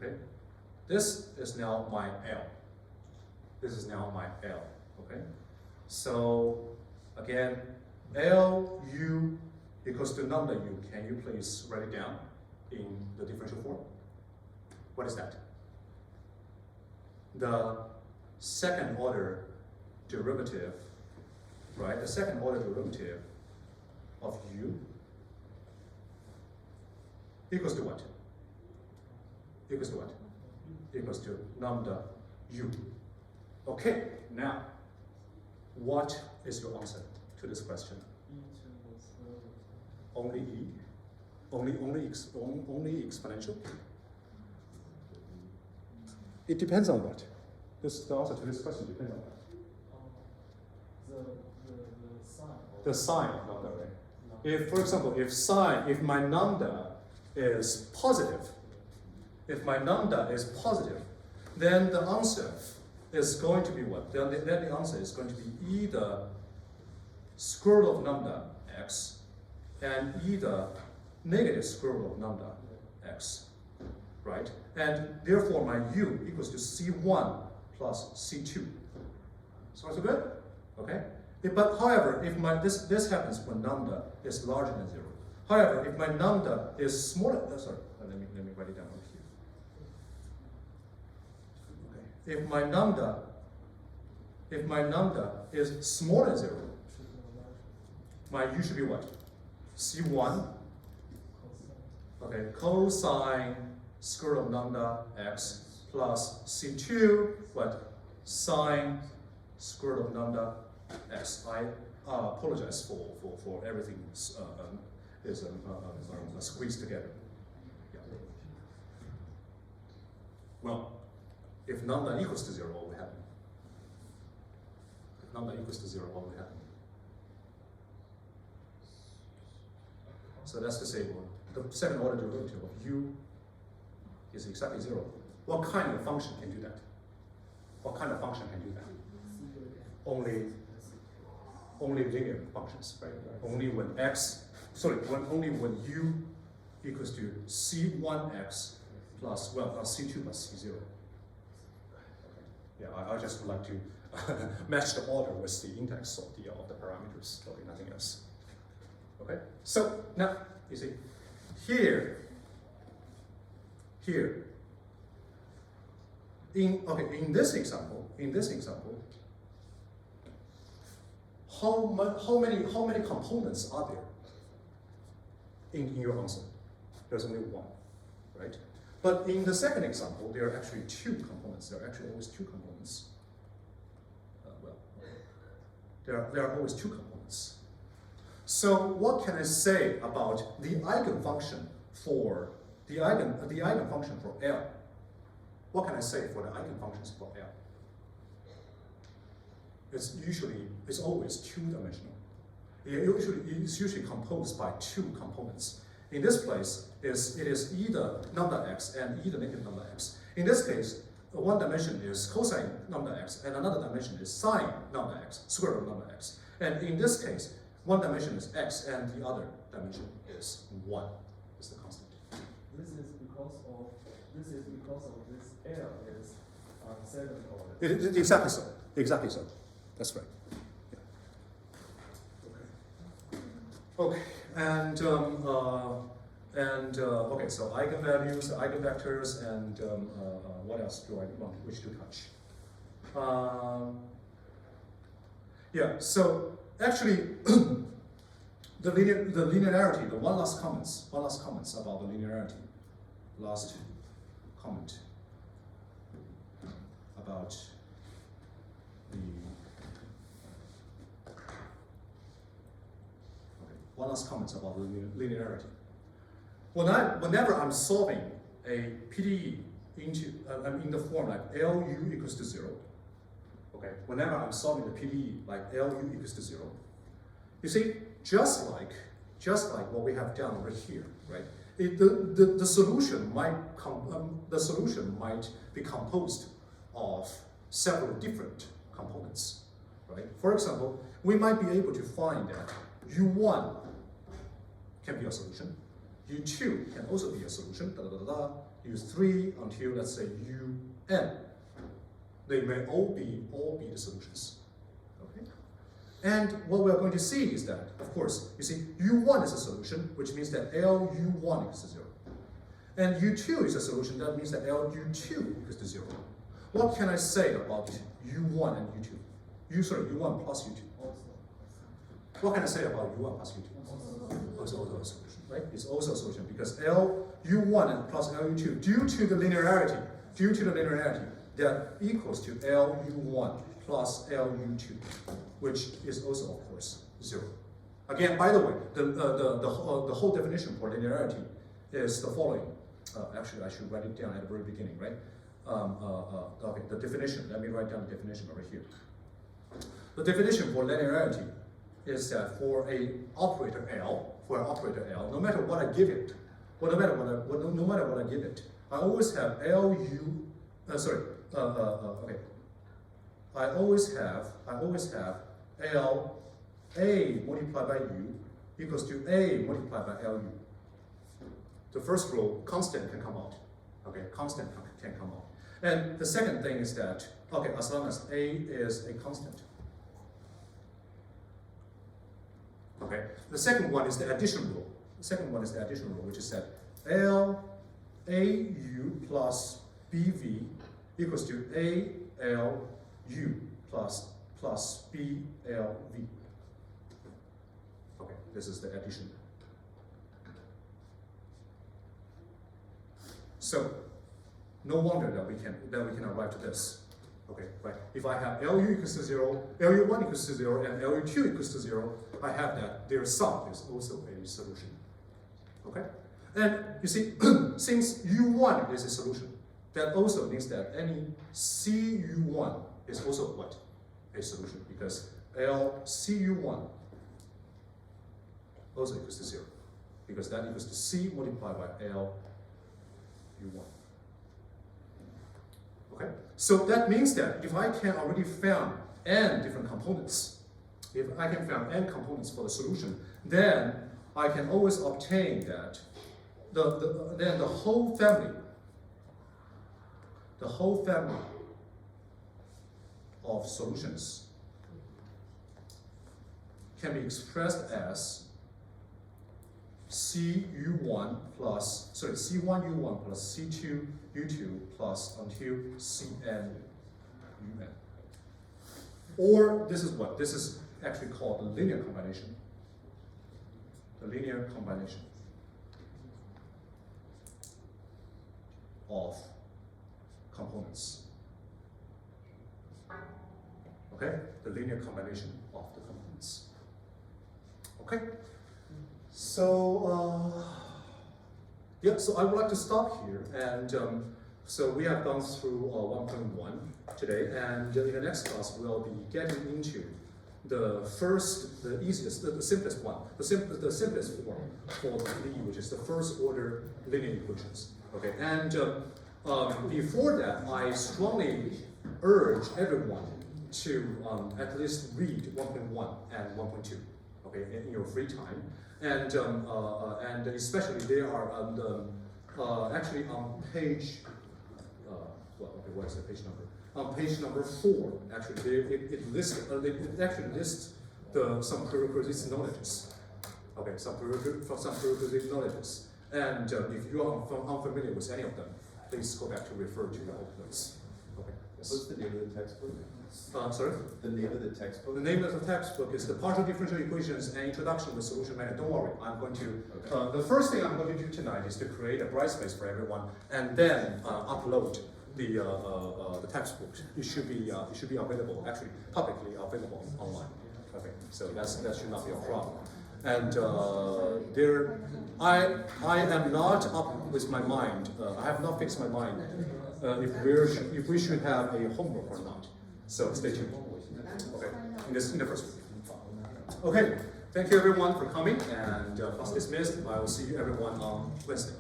Okay, this is now my L. This is now my L. Okay, so again, L u equals to lambda u. Can you please write it down in the differential form? What is that? The second order derivative, right? The second order derivative of u equals to what? Equals to what? Equals to lambda u. Okay, now, what is your answer to this question? Only e? Only exponential? It depends on what? The answer to this question depends on what? The sign of lambda, right? If, for example, if my lambda is positive, then the answer is going to be what? Then the answer is going to be e the square root of lambda x and e the negative square root of lambda x, right? And therefore my u equals to c1 plus c2. So good? Okay? But however, if this happens when lambda is larger than 0. However, if my lambda is smaller, let me write it down over here. Okay. If my lambda is smaller than 0, my u should be what? C1. Okay, cosine square root of lambda x plus C2, what? Sine square root of lambda x. I apologize for everything is squeezed together. Yeah. Well, if lambda equals to 0, what will happen? If lambda equals to 0, what will happen? So that's to say, well, the second order derivative of u is exactly 0. What kind of function can do that? What kind of function can do that? Only linear functions, right? Only when only when u equals to c1x plus c2 plus c0. Okay. Yeah, I just would like to match the order with the index of the parameters, or nothing else. Okay. So now you see here. In this example, how many components are there in your answer? There's only one, right? But in the second example, there are actually 2 components. There are actually always 2 components. There are always 2 components. So what can I say about the eigenfunction for L? What can I say for the eigenfunctions for L? It's always 2-dimensional. It's usually composed by 2 components. In this place, it is either lambda x and either negative lambda x. In this case, one dimension is cosine lambda x, and another dimension is sine lambda x, square root of lambda x. And in this case, one dimension is x, and the other dimension is 1, is the constant. This is because of this L is on 7th order. Exactly so. Exactly so. That's right. Yeah. Okay. And okay. So eigenvalues, eigenvectors, and what else do I wish to touch? Yeah. So actually, the linearity. The one last comments about the linearity. Last comment about one last comment about the linearity. Whenever I'm solving a PDE in the form like LU equals to 0, okay, whenever I'm solving the PDE like LU equals to 0, you see, just like what we have done over here, right? The solution might be composed of several different components, right? For example, we might be able to find that U1 can be a solution, U2 can also be a solution, U3 until let's say UN. They may all be the solutions. Okay? And what we're going to see is that, of course, you see, U1 is a solution, which means that LU1 equals to 0. And U2 is a solution, that means that LU2 equals to 0. What can I say about U1 and U2? U1 plus U2. What can I say about U1 plus U2? It's also a solution, right? It's also a solution because LU1 and plus LU2, due to the linearity, that equals to LU1 plus LU2, which is also, of course, 0. Again, by the way, the whole definition for linearity is the following. Actually, I should write it down at the very beginning, right? Okay, the definition. Let me write down the definition over here. The definition for linearity is that for an operator L, no matter what I give it, no matter what I give it, I always have I always have L A multiplied by U equals to A multiplied by LU. The first rule, constant can come out. Okay, constant can come out. And the second thing is that, okay, as long as A is a constant. Okay, the second one is the addition rule. Which is that L AU plus BV equals to ALU plus BLV. Okay, this is the addition. So, no wonder that we can arrive to this. Okay, right. If I have LU equals to 0, LU1 equals to 0, and LU2 equals to 0, I have that their sum is also a solution. Okay? And you see, since U1 is a solution, that also means that any CU1 is also what? A solution, because LCU1 also equals to 0. because that equals to C multiplied by L U1. Okay, so that means that if I can already found n different components, if I can found n components for the solution, then I can always obtain that then the whole family of solutions can be expressed as C1U1 plus C2U2 plus until Cn Un. Or this is what? This is actually called the linear combination. The linear combination of components. Okay? The linear combination of the components. Okay? So, yeah, so I would like to stop here. And so we have gone through 1.1 today. And in the next class, we'll be getting into the simplest one, the simplest form for the PDE, which is the first order linear equations. Okay, and before that, I strongly urge everyone to at least read 1.1 and 1.2. Okay, in your free time, and especially they are on the actually on page. What is the page number? On page number 4, actually, it actually lists some prerequisite knowledges. Okay, some prerequisite knowledges. And if you are unfamiliar with any of them, please go back to refer to your old notes. Okay. Yes. What's the name of the textbook? Sorry? The name of the textbook? The name of the textbook is the Partial Differential Equations and Introduction to Solution Method. Don't worry, I'm going to, the first thing I'm going to do tonight is to create a bright space for everyone and then upload the textbook. It should be available, actually publicly available online. Okay, so that should not be a problem. And I am not up with my mind. I have not fixed my mind if we should have a homework or not. So stay tuned. Okay, in the first week. Okay, thank you everyone for coming, and class dismissed. I will see you everyone on Wednesday.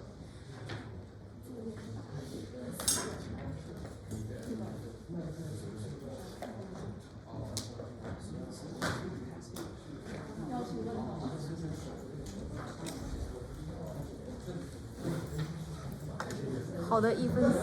好的，1分。